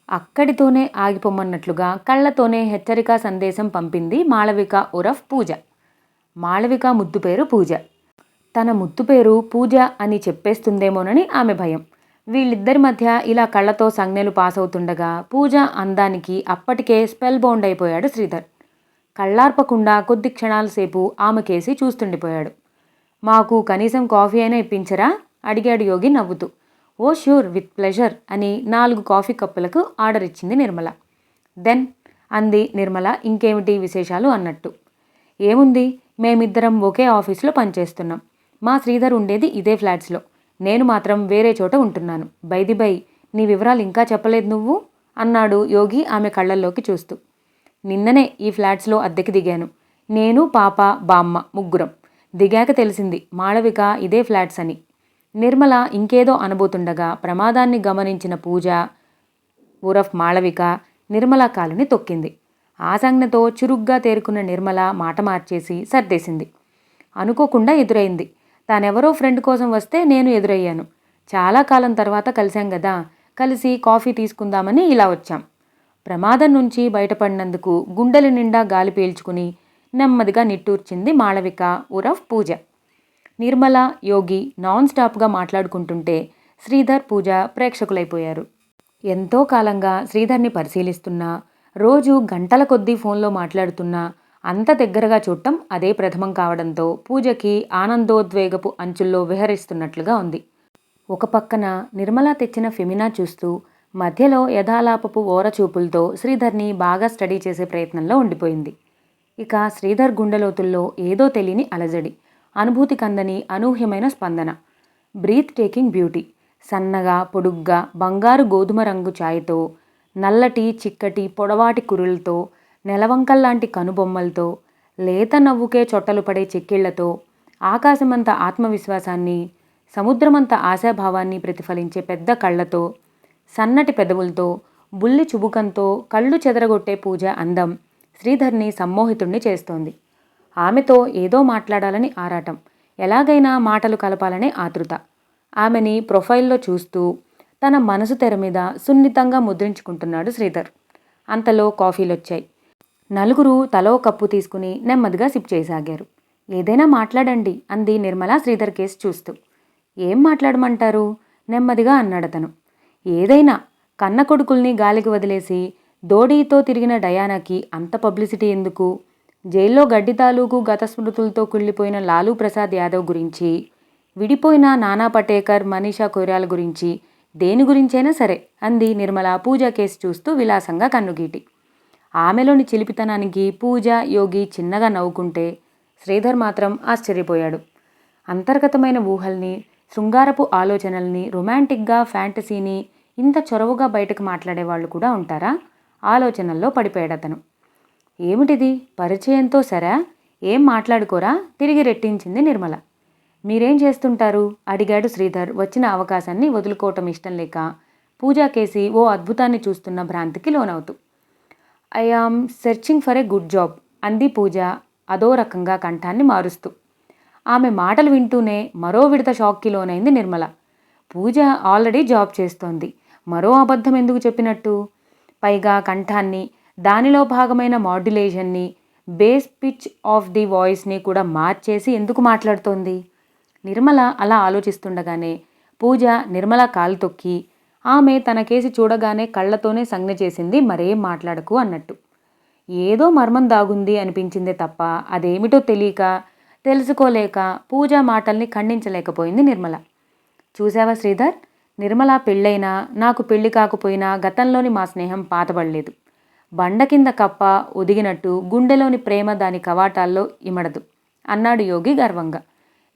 అక్కడితోనే ఆగిపోమన్నట్లుగా కళ్ళతోనే హెచ్చరికా సందేశం పంపింది మాళవిక ఉరఫ్ పూజ. మాళవిక ముద్దు పేరు పూజ. తన ముద్దు పేరు పూజ అని చెప్పేస్తుందేమోనని ఆమె భయం. వీళ్ళిద్దరి మధ్య ఇలా కళ్ళతో సంజ్ఞలు పాస్ అవుతుండగా పూజ అందానికి అప్పటికే స్పెల్ బౌండ్ అయిపోయాడు శ్రీధర్. కళ్ళార్పకుండా కొద్ది క్షణాల సేపు ఆమె కేసి చూస్తుండిపోయాడు. మాకు కనీసం కాఫీ అయినా ఇప్పించరా అడిగాడు యోగి నవ్వుతూ. ఓ ష్యూర్, విత్ ప్లెజర్ అని 4 కాఫీ కప్పులకు ఆర్డర్ ఇచ్చింది నిర్మల. దెన్ అంది నిర్మల ఇంకేమిటి విశేషాలు అన్నట్టు. ఏముంది, మేమిద్దరం ఒకే ఆఫీస్లో పనిచేస్తున్నాం. మా శ్రీధర్ ఉండేది ఇదే ఫ్లాట్స్లో, నేను మాత్రం వేరే చోట ఉంటున్నాను. బై నీ వివరాలు ఇంకా చెప్పలేదు నువ్వు అన్నాడు యోగి ఆమె కళ్ళల్లోకి చూస్తూ. నిన్ననే ఈ ఫ్లాట్స్లో అద్దెకి దిగాను. నేను, పాప, బామ్మ ముగ్గురం. దిగాక తెలిసింది మాళవిక ఇదే ఫ్లాట్స్ అని. నిర్మల ఇంకేదో అనబోతుండగా ప్రమాదాన్ని గమనించిన పూజ ఉరఫ్ మాళవిక నిర్మల కాలుని తొక్కింది. ఆ సంజ్ఞతో చురుగ్గా తేరుకున్న నిర్మల మాట మార్చేసి సర్దేసింది. అనుకోకుండా ఎదురైంది. తానెవరో ఫ్రెండ్ కోసం వస్తే నేను ఎదురయ్యాను. చాలా కాలం తర్వాత కలిశాం కదా, కలిసి కాఫీ తీసుకుందామని ఇలా వచ్చాం. ప్రమాదం నుంచి బయటపడినందుకు గుండెల నిండా గాలి పీల్చుకుని నెమ్మదిగా నిట్టూర్చింది మాళవిక ఉరఫ్ పూజ. నిర్మల, యోగి నాన్ స్టాప్గా మాట్లాడుకుంటుంటే శ్రీధర్, పూజ ప్రేక్షకులైపోయారు. ఎంతో కాలంగా శ్రీధర్ని పరిశీలిస్తున్నా, రోజు గంటల కొద్దీ ఫోన్లో మాట్లాడుతున్నా అంత దగ్గరగా చూడటం అదే ప్రథమం కావడంతో పూజకి ఆనందోద్వేగపు అంచుల్లో విహరిస్తున్నట్లుగా ఉంది. ఒక పక్కన నిర్మల తెచ్చిన ఫెమినా చూస్తూ మధ్యలో యథాలాపపు ఓరచూపులతో శ్రీధర్ని బాగా స్టడీ చేసే ప్రయత్నంలో ఉండిపోయింది. ఇక శ్రీధర్ గుండెలోతుల్లో ఏదో తెలియని అలజడి, అనుభూతి కందని అనూహ్యమైన స్పందన. Breathtaking beauty. సన్నగా, పొడుగ్గా, బంగారు గోధుమ రంగు ఛాయతో, నల్లటి చిక్కటి పొడవాటి కురులతో, నెలవంకల్లాంటి కనుబొమ్మలతో, లేత నవ్వుకే చొట్టలు పడే చెక్కిళ్లతో, ఆకాశమంత ఆత్మవిశ్వాసాన్ని, సముద్రమంత ఆశాభావాన్ని ప్రతిఫలించే పెద్ద కళ్ళతో, సన్నటి పెదవులతో, బుల్లి చుబుకంతో కళ్ళు చెదరగొట్టే పూజ అందం శ్రీధర్ని సమ్మోహితుణ్ణి చేస్తోంది. ఆమెతో ఏదో మాట్లాడాలని ఆరాటం, ఎలాగైనా మాటలు కలపాలనే ఆతృత. ఆమెని ప్రొఫైల్లో చూస్తూ తన మనసు తెర మీద సున్నితంగా ముద్రించుకుంటున్నాడు శ్రీధర్. అంతలో కాఫీలొచ్చాయి. నలుగురు తలో కప్పు తీసుకుని నెమ్మదిగా సిప్ చేయసాగారు. ఏదైనా మాట్లాడండి అంది నిర్మల శ్రీధర్ కేసు చూస్తూ. ఏం మాట్లాడమంటారు నెమ్మదిగా అన్నాడతను. ఏదైనా. కన్న కొడుకుల్ని గాలికి వదిలేసి దోడీతో తిరిగిన డయానాకి అంత పబ్లిసిటీ ఎందుకు? జైల్లో గడ్డి తాలూకు గత స్మృతులతో కుళ్ళిపోయిన లాలూ ప్రసాద్ యాదవ్ గురించి, విడిపోయిన నానా పటేకర్, మనీషా కొయిరాల గురించి, దేని గురించైనా సరే అంది నిర్మల పూజ కేసు చూస్తూ విలాసంగా కన్నుగీటి. ఆమెలోని చిలిపితనానికి పూజ, యోగి చిన్నగా నవ్వుకుంటే శ్రీధర్ మాత్రం ఆశ్చర్యపోయాడు. అంతర్గతమైన ఊహల్ని, శృంగారపు ఆలోచనల్ని, రొమాంటిక్గా ఫ్యాంటసీని ఇంత చొరవగా బయటకు మాట్లాడేవాళ్ళు కూడా ఉంటారా? ఆలోచనల్లో పడిపోయాడతను. ఏమిటిది, పరిచయంతో సరా? ఏం మాట్లాడుకోరా? తిరిగి రెట్టించింది నిర్మల. మీరేం చేస్తుంటారు అడిగాడు శ్రీధర్ వచ్చిన అవకాశాన్ని వదులుకోవటం ఇష్టం లేక పూజా కేసి ఓ అద్భుతాన్ని చూస్తున్న భ్రాంతికి లోనవుతూ. I am searching for a good job అంది పూజ అదో రకంగా కంఠాన్ని మారుస్తూ. ఆమె మాటలు వింటూనే మరో విడత షాక్కి లోనైంది నిర్మల. పూజ ఆల్రెడీ జాబ్ చేస్తోంది, మరో అబద్ధం ఎందుకు చెప్పినట్టు? పైగా కంఠాన్ని, దానిలో భాగమైన మాడ్యులేషన్ని, బేస్ పిచ్ ఆఫ్ ది వాయిస్ని కూడా మార్చేసి ఎందుకు మాట్లాడుతోంది? నిర్మల అలా ఆలోచిస్తుండగానే పూజ నిర్మల కాలు తొక్కి, ఆమె తన కేసి చూడగానే కళ్ళతోనే సంజ్ఞ చేసింది మరేం మాట్లాడకు అన్నట్టు. ఏదో మర్మం దాగుంది అనిపించిందే తప్ప అదేమిటో తెలియక, తెలుసుకోలేక పూజ మాటల్ని ఖండించలేకపోయింది నిర్మల. చూసావా శ్రీధర్, నిర్మల పెళ్ళైనా నాకు పెళ్లి కాకపోయినా గతంలోని మా స్నేహం పాతబడలేదు. బండ కింద కప్ప ఒదిగినట్టు గుండెలోని ప్రేమ దాని కవాటాల్లో ఇమడదు అన్నాడు యోగి గర్వంగా.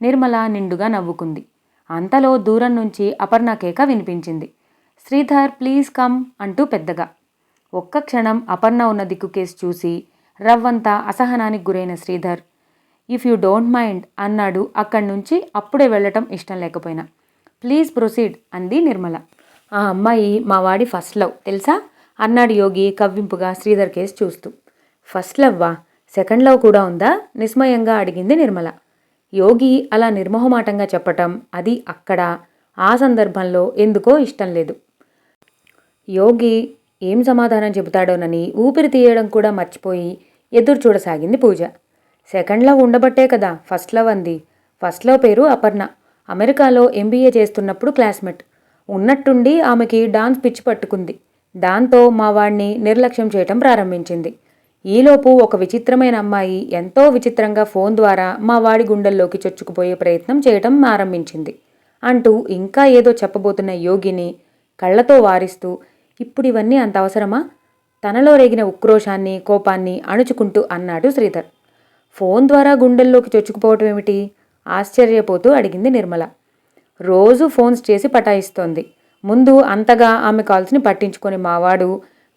నిర్మల నిండుగా నవ్వుకుంది. అంతలో దూరం నుంచి అపర్ణ కేక వినిపించింది. శ్రీధర్ ప్లీజ్ కమ్ అంటూ పెద్దగా. ఒక్క క్షణం అపర్ణ ఉన్న దిక్కుకేసి చూసి రవ్వంతా అసహనానికి గురైన Sridhar, if you don't mind అన్నాడు అక్కడి నుంచి అప్పుడే వెళ్ళటం ఇష్టం లేకపోయినా. ప్లీజ్ ప్రొసీడ్ అంది నిర్మల. ఆ అమ్మాయి మా వాడి ఫస్ట్ లవ్ తెలుసా అన్నాడు యోగి కవ్వింపుగా శ్రీధర్ కేసు చూస్తూ. ఫస్ట్ లవ్వా? సెకండ్ లవ్ కూడా ఉందా? నిస్మయంగా అడిగింది నిర్మల. యోగి అలా నిర్మోహమాటంగా చెప్పటం, అది అక్కడ ఆ సందర్భంలో ఎందుకో ఇష్టం లేదు. యోగి ఏం సమాధానం చెబుతాడోనని ఊపిరి తీయడం కూడా మర్చిపోయి ఎదురు చూడసాగింది పూజ. సెకండ్ లవ్ ఉండబట్టే కదా ఫస్ట్ లవ్ అంది. ఫస్ట్ లవ్ పేరు అపర్ణ. అమెరికాలో ఎంబీఏ చేస్తున్నప్పుడు క్లాస్మేట్. ఉన్నట్టుండి ఆమెకి డాన్స్ పిచ్చి పట్టుకుంది. దాంతో మా వాడిని నిర్లక్ష్యం చేయటం ప్రారంభించింది. ఈలోపు ఒక విచిత్రమైన అమ్మాయి ఎంతో విచిత్రంగా ఫోన్ ద్వారా మా వాడి గుండెల్లోకి చొచ్చుకుపోయే ప్రయత్నం చేయటం ఆరంభించింది అంటూ ఇంకా ఏదో చెప్పబోతున్న యోగిని కళ్లతో వారిస్తూ, ఇప్పుడు ఇవన్నీ అంత అవసరమా? తనలో రేగిన ఉక్రోషాన్ని, కోపాన్ని అణుచుకుంటూ అన్నాడు శ్రీధర్. ఫోన్ ద్వారా గుండెల్లోకి చొచ్చుకుపోవటం ఏమిటి? ఆశ్చర్యపోతూ అడిగింది నిర్మల. రోజు ఫోన్స్ చేసి పటాయిస్తోంది. ముందు అంతగా ఆమె కాల్స్ని పట్టించుకొని మావాడు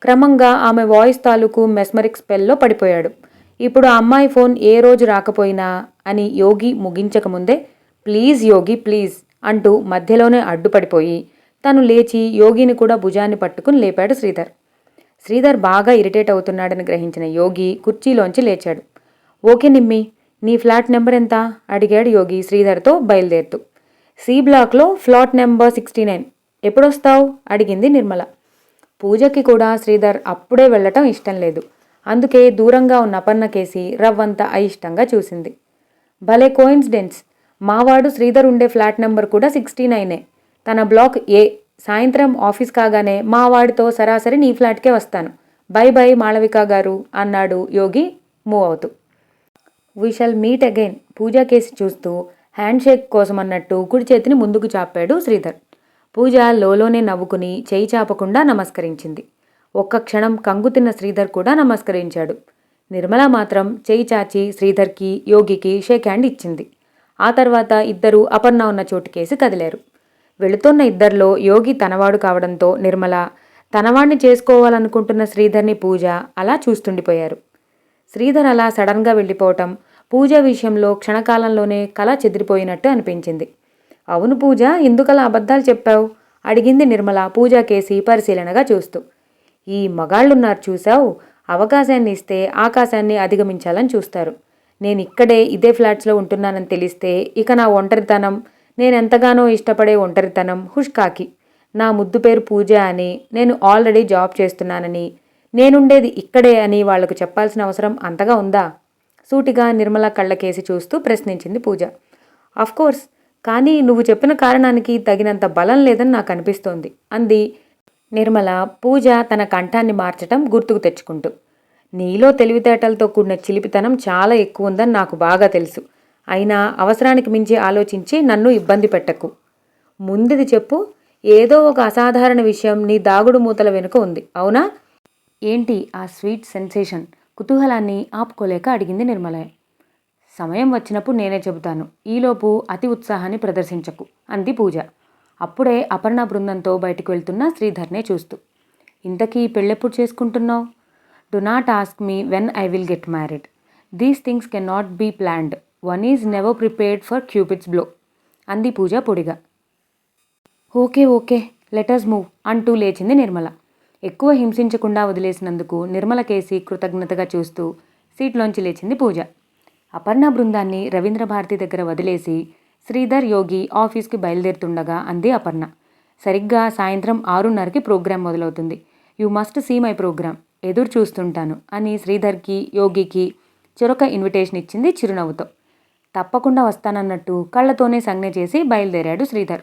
క్రమంగా ఆమె వాయిస్ తాలూకు మెస్మరిక్ స్పెల్లో పడిపోయాడు. ఇప్పుడు ఆ అమ్మాయి ఫోన్ ఏ రోజు రాకపోయినా అని యోగి ముగించకముందే ప్లీజ్ యోగి ప్లీజ్ అంటూ మధ్యలోనే అడ్డుపడిపోయి తను లేచి యోగిని కూడా భుజాన్ని పట్టుకుని లేపాడు శ్రీధర్. శ్రీధర్ బాగా ఇరిటేట్ అవుతున్నాడని గ్రహించిన యోగి కుర్చీలోంచి లేచాడు. ఓకే నిమ్మి, నీ ఫ్లాట్ నెంబర్ ఎంత అడిగాడు యోగి శ్రీధర్తో బయలుదేరుతూ. సి బ్లాక్లో ఫ్లాట్ నెంబర్ 69. ఎప్పుడొస్తావు అడిగింది నిర్మల. పూజకి కూడా శ్రీధర్ అప్పుడే వెళ్ళటం ఇష్టం లేదు. అందుకే దూరంగా ఉన్న అపర్ణ కేసి రవ్వంత అయిష్టంగా చూసింది. భలే కోయిన్సిడెన్స్, మావాడు శ్రీధర్ ఉండే ఫ్లాట్ నెంబర్ కూడా 69. తన బ్లాక్ ఏ. సాయంత్రం ఆఫీస్ కాగానే మా వాడితో సరాసరి నీ ఫ్లాట్కే వస్తాను. బై బై మాళవిక గారు అన్నాడు యోగి మూవ్ అవుతూ. వీ షల్ మీట్ అగైన్ పూజా కేసి చూస్తూ హ్యాండ్ షేక్ కోసమన్నట్టు కుడి చేతిని ముందుకు చాపాడు శ్రీధర్. పూజ లోలోనే నవ్వుకుని చేయి చాపకుండా నమస్కరించింది. ఒక్క క్షణం కంగుతిన్న శ్రీధర్ కూడా నమస్కరించాడు. నిర్మల మాత్రం చేయి చాచి శ్రీధర్కి, యోగికి షేక్ హ్యాండ్ ఇచ్చింది. ఆ తర్వాత ఇద్దరూ అపర్ణ ఉన్న చోటుకేసి కదిలారు. వెళుతున్న ఇద్దరిలో యోగి తనవాడు కావడంతో నిర్మల, తనవాణ్ణి చేసుకోవాలనుకుంటున్న శ్రీధర్ని పూజ అలా చూస్తుండిపోయారు. శ్రీధర్ అలా సడన్గా వెళ్ళిపోవటం పూజ విషయంలో క్షణకాలంలోనే కళ చెదిరిపోయినట్టు అనిపించింది. అవును పూజ, ఎందుకలా అబద్ధాలు చెప్పావు అడిగింది నిర్మల పూజా కేసి పరిశీలనగా చూస్తూ. ఈ మగాళ్ళున్నారు చూసావు, అవకాశాన్ని ఇస్తే ఆకాశాన్ని అధిగమించాలని చూస్తారు. నేనిక్కడే ఇదే ఫ్లాట్స్లో ఉంటున్నానని తెలిస్తే ఇక నా ఒంటరితనం, నేనెంతగానో ఇష్టపడే ఒంటరితనం హుష్కాకి. నా ముద్దు పేరు పూజ అని, నేను ఆల్రెడీ జాబ్ చేస్తున్నానని, నేనుండేది ఇక్కడే అని వాళ్లకు చెప్పాల్సిన అవసరం అంతగా ఉందా? సూటిగా నిర్మల కళ్ళకేసి చూస్తూ ప్రశ్నించింది పూజ. అఫ్కోర్స్, కానీ నువ్వు చెప్పిన కారణానికి తగినంత బలం లేదని నాకు అనిపిస్తోంది అంది నిర్మల పూజ తన కంఠాన్ని మార్చటం గుర్తుకు తెచ్చుకుంటూ. నీలో తెలివితేటలతో కూడిన చిలిపితనం చాలా ఎక్కువ ఉందని నాకు బాగా తెలుసు. అయినా అవసరానికి మించి ఆలోచించి నన్ను ఇబ్బంది పెట్టకు. ముందుది చెప్పు. ఏదో ఒక అసాధారణ విషయం నీ దాగుడు మూతల వెనుక ఉంది, అవునా? ఏంటి ఆ స్వీట్ సెన్సేషన్? కుతూహలాన్ని ఆపుకోలేక అడిగింది నిర్మల. సమయం వచ్చినప్పుడు నేనే చెబుతాను, ఈలోపు అతి ఉత్సాహాన్ని ప్రదర్శించకు అంది పూజ. అప్పుడే అపర్ణ బృందంతో బయటికి వెళ్తున్న శ్రీధర్నే చూస్తూ. ఇంతకీ పెళ్ళెప్పుడు చేసుకుంటున్నావు? Do not ask me when I will get married. These things can not be planned. One is never prepared for Cupid's blow అంది పూజ పొడిగా. ఓకే ఓకే, లెటర్స్ మూవ్ అంటూ లేచింది నిర్మల. ఎక్కువ హింసించకుండా వదిలేసినందుకు నిర్మల కేసి కృతజ్ఞతగా చూస్తూ సీట్లోంచి లేచింది పూజ. అపర్ణ బృందాన్ని రవీంద్ర భారతి దగ్గర వదిలేసి శ్రీధర్, యోగి ఆఫీస్కి బయలుదేరుతుండగా అంది అపర్ణ. సరిగ్గా సాయంత్రం 6:30కి ప్రోగ్రాం మొదలవుతుంది. You must see my program, ఎదురు చూస్తుంటాను అని శ్రీధర్కి, యోగికి చొరక ఇన్విటేషన్ ఇచ్చింది చిరునవ్వుతో. తప్పకుండా వస్తానన్నట్టు కళ్ళతోనే సంజ్ఞ చేసి బయలుదేరాడు శ్రీధర్.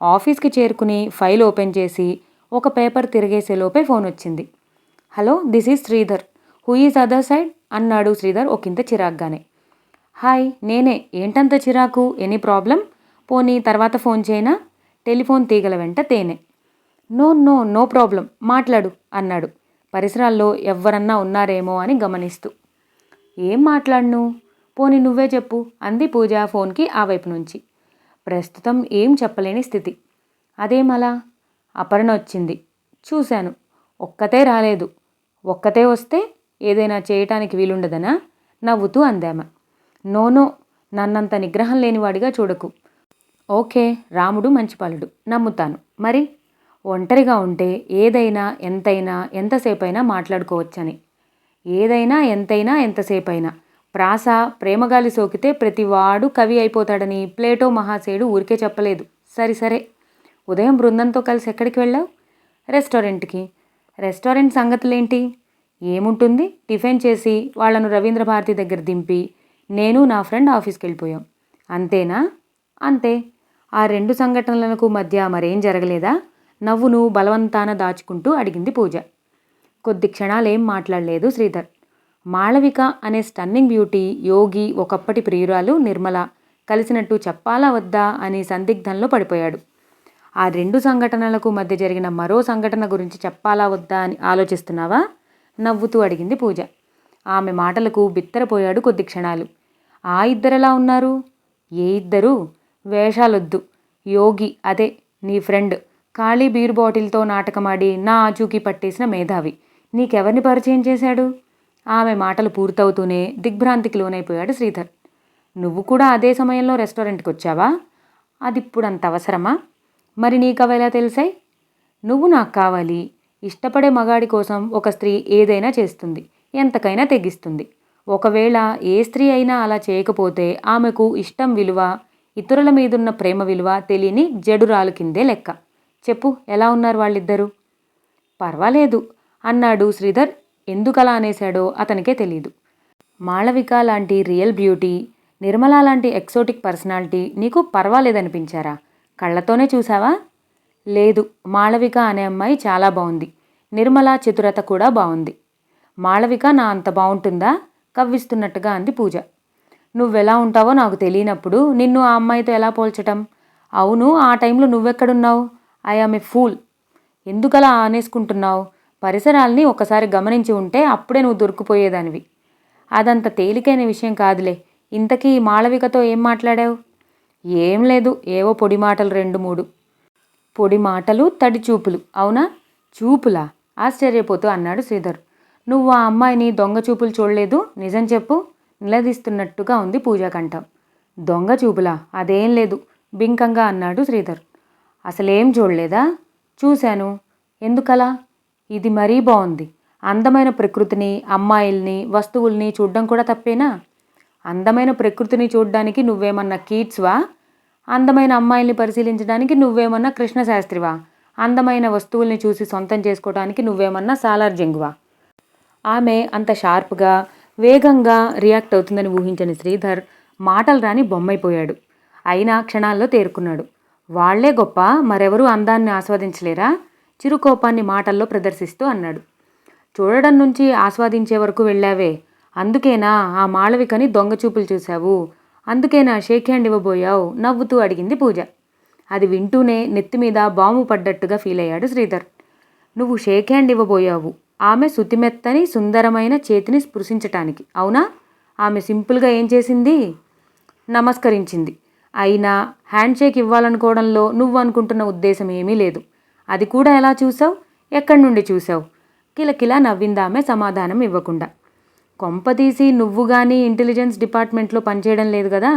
ఆఫీస్కి చేరుకుని ఫైల్ ఓపెన్ చేసి ఒక పేపర్ తిరిగేసేలోపే ఫోన్ వచ్చింది. Hello, this is Sridhar. Who is other side అన్నాడు శ్రీధర్ ఒకంత చిరాగ్గానే. హాయ్, నేనే. ఏంటంత చిరాకు? Any problem? పోనీ తర్వాత ఫోన్ చేయనా? టెలిఫోన్ తీగల వెంట తేనె. నో నో నో ప్రాబ్లం, మాట్లాడు అన్నాడు పరిసరాల్లో ఎవ్వరన్నా ఉన్నారేమో అని గమనిస్తూ. ఏం మాట్లాడను? పోనీ నువ్వే చెప్పు అంది పూజ ఫోన్కి ఆ వైపు నుంచి. ప్రస్తుతం ఏం చెప్పలేని స్థితి. అదేమలా? అపర్ణ వచ్చింది, చూశాను. ఒక్కతే రాలేదు. ఒక్కతే వస్తే ఏదైనా చేయటానికి వీలుండదనా? నవ్వుతూ అందామ. నోనో, నన్నంత నిగ్రహం లేనివాడిగా చూడకు. ఓకే, రాముడు మంచిపాలుడు, నమ్ముతాను. మరి ఒంటరిగా ఉంటే ఏదైనా ఎంతైనా ఎంతసేపైనా మాట్లాడుకోవచ్చని. ఏదైనా ఎంతైనా ఎంతసేపైనా. ప్రాస ప్రేమగాలి సోకితే ప్రతివాడు కవి అయిపోతాడని ప్లేటో మహాశయుడు ఊరికే చెప్పలేదు. సరే, ఉదయం బృందంతో కలిసి ఎక్కడికి వెళ్ళావు? రెస్టారెంట్కి. రెస్టారెంట్ సంగతులేంటి? ఏముంటుంది, టిఫిన్ చేసి వాళ్లను రవీంద్ర భారతి దగ్గర దింపి నేను నా ఫ్రెండ్ ఆఫీస్కి వెళ్ళిపోయాం. అంతేనా? అంతే. ఆ 2 సంఘటనలకు మధ్య మరేం జరగలేదా? నవ్వును బలవంతాన దాచుకుంటూ అడిగింది పూజ. కొద్ది క్షణాలేం మాట్లాడలేదు శ్రీధర్. మాళవిక అనే స్టన్నింగ్ బ్యూటీ, యోగి ఒకప్పటి ప్రియురాలు నిర్మల కలిసినట్టు చెప్పాలా వద్దా అని సందిగ్ధంలో పడిపోయాడు. ఆ 2 సంఘటనలకు మధ్య జరిగిన మరో సంఘటన గురించి చెప్పాలా వద్దా అని ఆలోచిస్తున్నావా? నవ్వుతూ అడిగింది పూజ. ఆమె మాటలకు బిత్తరపోయాడు కొద్ది క్షణాలు. ఆ ఇద్దరెలా ఉన్నారు? ఏ ఇద్దరు? వేషాలొద్దు. యోగి, అదే నీ ఫ్రెండ్, ఖాళీ బీర్ బాటిల్తో నాటకమాడి నా ఆచూకీ పట్టేసిన మేధావి నీకెవరిని పరిచయం చేశాడు? ఆమె మాటలు పూర్తవుతూనే దిగ్భ్రాంతికి లోనైపోయాడు శ్రీధర్. నువ్వు కూడా అదే సమయంలో రెస్టారెంట్కి వచ్చావా? అదిప్పుడంత అవసరమా? మరి నీకవెలా తెలిసాయి? నువ్వు నాకు కావాలి. ఇష్టపడే మగాడి కోసం ఒక స్త్రీ ఏదైనా చేస్తుంది, ఎంతకైనా తెగిస్తుంది. ఒకవేళ ఏ స్త్రీ అయినా అలా చేయకపోతే ఆమెకు ఇష్టం విలువ, ఇతరుల మీదున్న ప్రేమ విలువ తెలియని జడురాలు కిందే లెక్క. చెప్పు, ఎలా ఉన్నారు వాళ్ళిద్దరూ? పర్వాలేదు అన్నాడు శ్రీధర్. ఎందుకలా అనేశాడో అతనికే తెలీదు. మాళవిక లాంటి రియల్ బ్యూటీ, నిర్మల లాంటి ఎక్సోటిక్ పర్సనాలిటీ నీకు పర్వాలేదనిపించారా? కళ్ళతోనే చూసావా? లేదు, మాళవిక అనే అమ్మాయి చాలా బాగుంది. నిర్మల చతురత కూడా బాగుంది. మాళవిక నా అంత బాగుంటుందా? కవ్విస్తున్నట్టుగా అంది పూజ. నువ్వెలా ఉంటావో నాకు తెలియనప్పుడు నిన్ను ఆ అమ్మాయితో ఎలా పోల్చటం? అవును, ఆ టైంలో నువ్వెక్కడున్నావు? I am a fool. ఎందుకలా అనేసుకుంటున్నావు? పరిసరాల్ని ఒకసారి గమనించి ఉంటే అప్పుడే నువ్వు దొరికిపోయేదానివి. అదంత తేలికైన విషయం కాదులే. ఇంతకీ మాళవికతో ఏం మాట్లాడావు? ఏం లేదు, ఏవో పొడి మాటలు 2-3. పొడి మాటలు, తడి చూపులు. అవునా? చూపులా? ఆశ్చర్యపోతూ అన్నాడు శ్రీధర్. నువ్వు ఆ అమ్మాయిని దొంగ చూపులు చూడలేదు, నిజం చెప్పు నిలదీస్తున్నట్టుగా ఉంది పూజా కంఠం. దొంగ చూపులా? అదేం లేదు బింకంగా అన్నాడు శ్రీధర్. అసలేం చూడలేదా? చూశాను. ఎందుకలా? ఇది మరీ బాగుంది. అందమైన ప్రకృతిని, అమ్మాయిల్ని, వస్తువుల్ని చూడ్డం కూడా తప్పేనా? అందమైన ప్రకృతిని చూడ్డానికి నువ్వేమన్నా కీట్స్వా? అందమైన అమ్మాయిల్ని పరిశీలించడానికి నువ్వేమన్నా కృష్ణశాస్త్రివా? అందమైన వస్తువుల్ని చూసి సొంతం చేసుకోవడానికి నువ్వేమన్నా సాలార్జంగువా? ఆమె అంత షార్ప్గా, వేగంగా రియాక్ట్ అవుతుందని ఊహించని శ్రీధర్ మాటలు రాని బొమ్మైపోయాడు. అయినా క్షణాల్లో తేరుకున్నాడు. వాళ్లే గొప్ప, మరెవరూ అందాన్ని ఆస్వాదించలేరా? చిరుకోపాన్ని మాటల్లో ప్రదర్శిస్తూ అన్నాడు. చూడడం నుంచి ఆస్వాదించే వరకు వెళ్ళావే, అందుకేనా ఆ మాళవికని దొంగచూపులు చూశావు? అందుకేనా షేక్ హ్యాండ్ ఇవ్వబోయావు? నవ్వుతూ అడిగింది పూజ. అది వింటూనే నెత్తిమీద బాము పడ్డట్టుగా ఫీల్ అయ్యాడు శ్రీధర్. నువ్వు షేక్ హ్యాండ్ ఇవ్వబోయావు ఆమె సుతిమెత్తని సుందరమైన చేతిని స్పృశించటానికి, అవునా? ఆమె సింపుల్గా ఏం చేసింది? నమస్కరించింది. అయినా హ్యాండ్షేక్ ఇవ్వాలనుకోవడంలో నువ్వు అనుకుంటున్న ఉద్దేశం ఏమీ లేదు. అది కూడా ఎలా చూసావు? ఎక్కడి నుండి చూసావు? కిలకిలా నవ్విందామె సమాధానం ఇవ్వకుండా. కొంపతీసి నువ్వు కానీ ఇంటెలిజెన్స్ డిపార్ట్మెంట్లో పనిచేయడం లేదు కదా?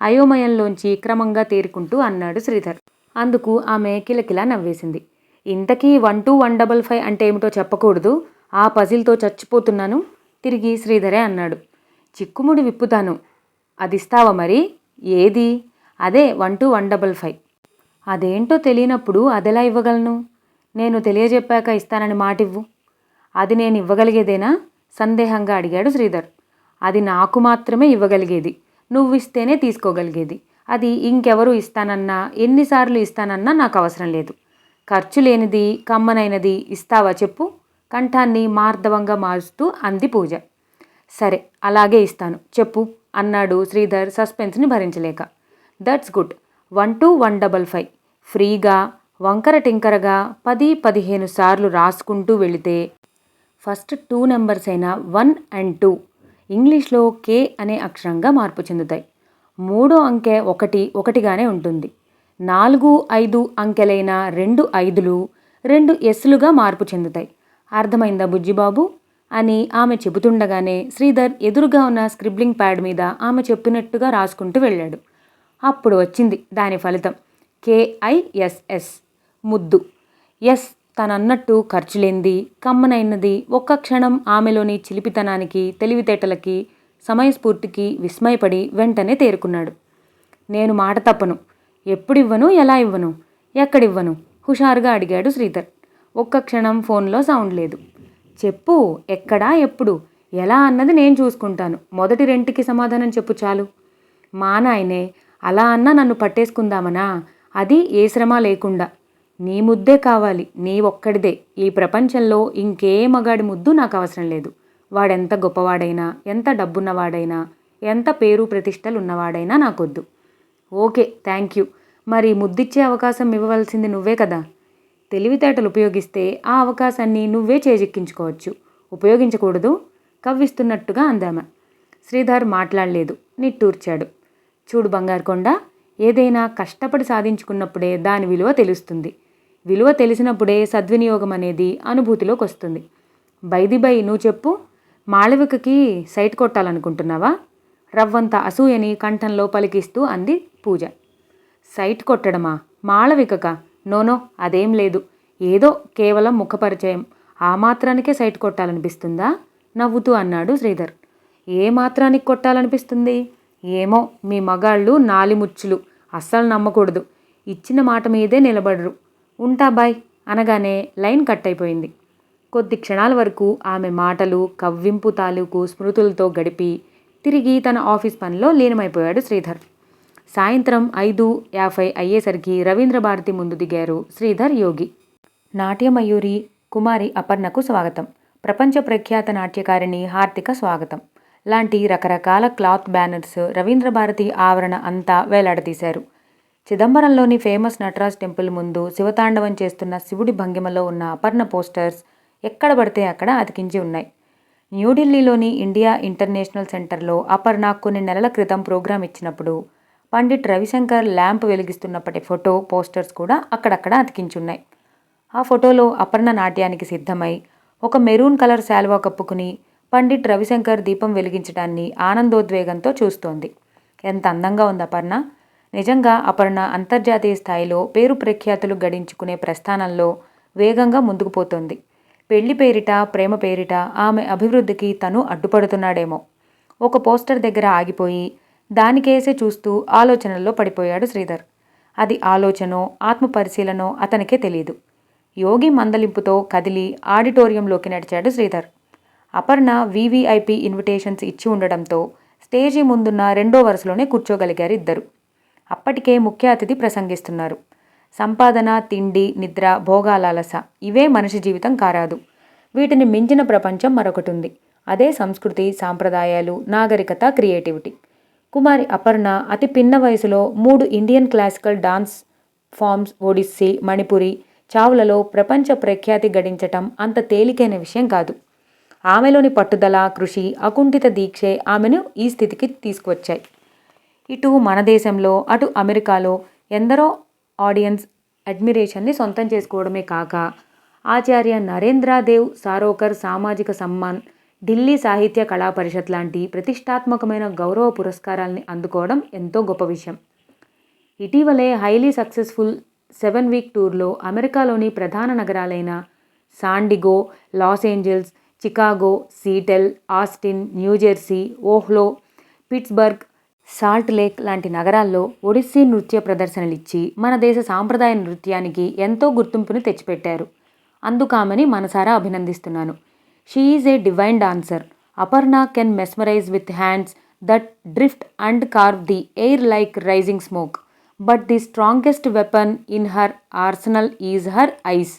అయోమయంలోంచి క్రమంగా తేరుకుంటూ అన్నాడు శ్రీధర్. అందుకు ఆమె కిలకిలా నవ్వేసింది. ఇంతకీ 12155 అంటే ఏమిటో చెప్పకూడదు? ఆ పజిల్తో చచ్చిపోతున్నాను. తిరిగి శ్రీధరే అన్నాడు. చిక్కుముడి విప్పుతాను. అదిస్తావా మరి? ఏది? అదే 12155. అదేంటో తెలియనప్పుడు అదెలా ఇవ్వగలను? నేను తెలియజెప్పాక ఇస్తానని మాటివ్వు. అది నేను ఇవ్వగలిగేదేనా? సందేహంగా అడిగాడు శ్రీధర్. అది నాకు మాత్రమే ఇవ్వగలిగేది. నువ్విస్తేనే తీసుకోగలిగేది. అది ఇంకెవరు ఇస్తానన్నా, ఎన్నిసార్లు ఇస్తానన్నా నాకు అవసరం లేదు. ఖర్చు లేనిది, కమ్మనైనది ఇస్తావా చెప్పు? కంఠాన్ని మార్దవంగా మారుస్తూ అంది పూజ. సరే, అలాగే ఇస్తాను, చెప్పు అన్నాడు శ్రీధర్ సస్పెన్స్ని భరించలేక. That's good. 12155 ఫ్రీగా వంకర టింకరగా 10-15 సార్లు రాసుకుంటూ వెళితే ఫస్ట్ 2 నెంబర్స్ అయిన 1 and 2 ఇంగ్లీష్లో కే అనే అక్షరంగా మార్పు చెందుతాయి. 3వ అంకె 1 ఒకటిగానే ఉంటుంది. 4-5 అంకెలైన 2 5లు 2 ఎస్లుగా మార్పు చెందుతాయి. అర్థమైందా బుజ్జిబాబు అని ఆమె చెబుతుండగానే శ్రీధర్ ఎదురుగా ఉన్న స్క్రిబ్లింగ్ ప్యాడ్ మీద ఆమె చెప్పినట్టుగా రాసుకుంటూ వెళ్ళాడు. అప్పుడు వచ్చింది దాని ఫలితం. KISS ముద్దు. ఎస్, తనన్నట్టు ఖర్చులేంది, కమ్మనైనది. ఒక్క క్షణం ఆమెలోని చిలిపితనానికి, తెలివితేటలకి, సమయస్ఫూర్తికి విస్మయపడి వెంటనే తేరుకున్నాడు. నేను మాట తప్పను. ఎప్పుడివ్వను, ఎలా ఇవ్వను, ఎక్కడివ్వను హుషారుగా అడిగాడు శ్రీధర్. ఒక్క క్షణం ఫోన్లో సౌండ్ లేదు. చెప్పు, ఎక్కడా, ఎప్పుడు, ఎలా అన్నది నేను చూసుకుంటాను. మొదటి రెంటికి సమాధానం చెప్పు చాలు. మా నాయనే, అలా అన్నా నన్ను పట్టేసుకుందామనా? అది ఏ శ్రమ లేకుండా. నీ ముద్దే కావాలి, నీ ఒక్కడిదే. ఈ ప్రపంచంలో ఇంకే మగాడి ముద్దు నాకు అవసరం లేదు. వాడెంత గొప్పవాడైనా, ఎంత డబ్బున్నవాడైనా, ఎంత పేరు ప్రతిష్టలు ఉన్నవాడైనా నాకొద్దు. Okay, thank you. మరి ముద్దిచ్చే అవకాశం ఇవ్వవలసింది నువ్వే కదా. తెలివితేటలు ఉపయోగిస్తే ఆ అవకాశాన్ని నువ్వే చేజిక్కించుకోవచ్చు. ఉపయోగించకూడదు కవ్విస్తున్నట్టుగా అందామె. శ్రీధర్ మాట్లాడలేదు, నిట్టూర్చాడు. చూడు బంగారుకొండ, ఏదైనా కష్టపడి సాధించుకున్నప్పుడే దాని విలువ తెలుస్తుంది. విలువ తెలిసినప్పుడే సద్వినియోగం అనేది అనుభూతిలోకి వస్తుంది. బై నువ్వు చెప్పు, మాళవికకి సైట్ కొట్టాలనుకుంటున్నావా? రవ్వంత అసూయని కంఠంలో పలికిస్తూ అంది పూజ. సైట్ కొట్టడమా? మాళవికకా? నోనో, అదేం లేదు. ఏదో కేవలం ముఖపరిచయం. ఆ మాత్రానికే సైట్ కొట్టాలనిపిస్తుందా? నవ్వుతూ అన్నాడు శ్రీధర్. ఏ మాత్రానికి కొట్టాలనిపిస్తుంది? ఏమో, మీ మగాళ్ళు నాలిముచ్చులు. అస్సలు నమ్మకూడదు. ఇచ్చిన మాట మీదే నిలబడరు. ఉంటా బాయ్ అనగానే లైన్ కట్ అయిపోయింది. కొద్ది క్షణాల వరకు ఆమె మాటలు, కవ్వింపు తాలూకు స్మృతులతో గడిపి తిరిగి తన ఆఫీస్ పనిలో లీనమైపోయాడు శ్రీధర్. సాయంత్రం 5:50 అయ్యేసరికి రవీంద్రభారతి ముందు దిగారు శ్రీధర్, యోగి. నాట్యమయూరి కుమారి అపర్ణకు స్వాగతం, ప్రపంచ ప్రఖ్యాత నాట్యకారిణి హార్దిక స్వాగతం లాంటి రకరకాల క్లాత్ బ్యానర్స్ రవీంద్రభారతి ఆవరణ అంతా వేలాడదీశారు. చిదంబరంలోని ఫేమస్ నటరాజ్ టెంపుల్ ముందు శివతాండవం చేస్తున్న శివుడి భంగిమలో ఉన్న అపర్ణ పోస్టర్స్ ఎక్కడ పడితే అక్కడ అతికించి ఉన్నాయి. న్యూఢిల్లీలోని ఇండియా ఇంటర్నేషనల్ సెంటర్లో అపర్ణ కొన్ని నెలల క్రితం ప్రోగ్రాం ఇచ్చినప్పుడు పండిట్ రవిశంకర్ ల్యాంప్ వెలిగిస్తున్నప్పటి ఫోటో, పోస్టర్స్ కూడా అక్కడక్కడ అతికించున్నాయి. ఆ ఫోటోలో అపర్ణ నాట్యానికి సిద్ధమై ఒక మెరూన్ కలర్ శాల్వా కప్పుకుని పండిట్ రవిశంకర్ దీపం వెలిగించడాన్ని ఆనందోద్వేగంతో చూస్తోంది. ఎంత అందంగా ఉంది అపర్ణ! నిజంగా అపర్ణ అంతర్జాతీయ స్థాయిలో పేరు ప్రఖ్యాతులు గడించుకునే ప్రస్థానంలో వేగంగా ముందుకు పోతోంది. పెళ్లి పేరిట, ప్రేమ పేరిట ఆమె అభివృద్ధికి తను అడ్డుపడుతున్నాడేమో. ఒక పోస్టర్ దగ్గర ఆగిపోయి దానికేసే చూస్తూ ఆలోచనల్లో పడిపోయాడు శ్రీధర్. అది ఆలోచనో ఆత్మపరిశీలనో అతనికే తెలియదు. యోగి మందలింపుతో కదిలి ఆడిటోరియంలోకి నడిచాడు శ్రీధర్. అపర్ణ VVIP ఇన్విటేషన్స్ ఇచ్చి ఉండడంతో స్టేజీ ముందున్న రెండో వరుసలోనే కూర్చోగలిగారు ఇద్దరు. అప్పటికే ముఖ్య అతిథి ప్రసంగిస్తున్నారు. సంపాదన, తిండి, నిద్ర, భోగాలాలస ఇవే మనిషి జీవితం కారాదు. వీటిని మించిన ప్రపంచం మరొకటి ఉంది. అదే సంస్కృతి, సాంప్రదాయాలు, నాగరికత, క్రియేటివిటీ. కుమారి అపర్ణ అతి పిన్న వయసులో 3 Indian classical dance forms, Odissi, Manipuri, చావులలో ప్రపంచ ప్రఖ్యాతి గడించటం అంత తేలికైన విషయం కాదు. ఆమెలోని పట్టుదల, కృషి, అకుంఠిత దీక్షే ఆమెను ఈ స్థితికి తీసుకువచ్చాయి. ఇటు మన దేశంలో, అటు అమెరికాలో ఎందరో ఆడియన్స్ అడ్మిరేషన్ని సొంతం చేసుకోవడమే కాక ఆచార్య నరేంద్రదేవ్ సారోకర్ సామాజిక సమ్మాన్, ఢిల్లీ సాహిత్య కళా పరిషత్ లాంటి ప్రతిష్టాత్మకమైన గౌరవ పురస్కారాల్ని అందుకోవడం ఎంతో గొప్ప విషయం. ఇటీవలే హైలీ సక్సెస్ఫుల్ 7 వీక్ టూర్లో అమెరికాలోని ప్రధాన నగరాలైన San Diego, Los Angeles, Chicago, Seattle, Austin, New Jersey, Ohio, Pittsburgh, Salt Lake లాంటి నగరాల్లో ఒడిస్సీ నృత్య ప్రదర్శనలిచ్చి మన దేశ సాంప్రదాయ నృత్యానికి ఎంతో గుర్తింపుని తెచ్చిపెట్టారు. అందుకామని మనసారా అభినందిస్తున్నాను. She is a divine dancer. Aparna can mesmerise with hands that drift and carve the air like rising smoke. But the strongest weapon in her arsenal is her eyes,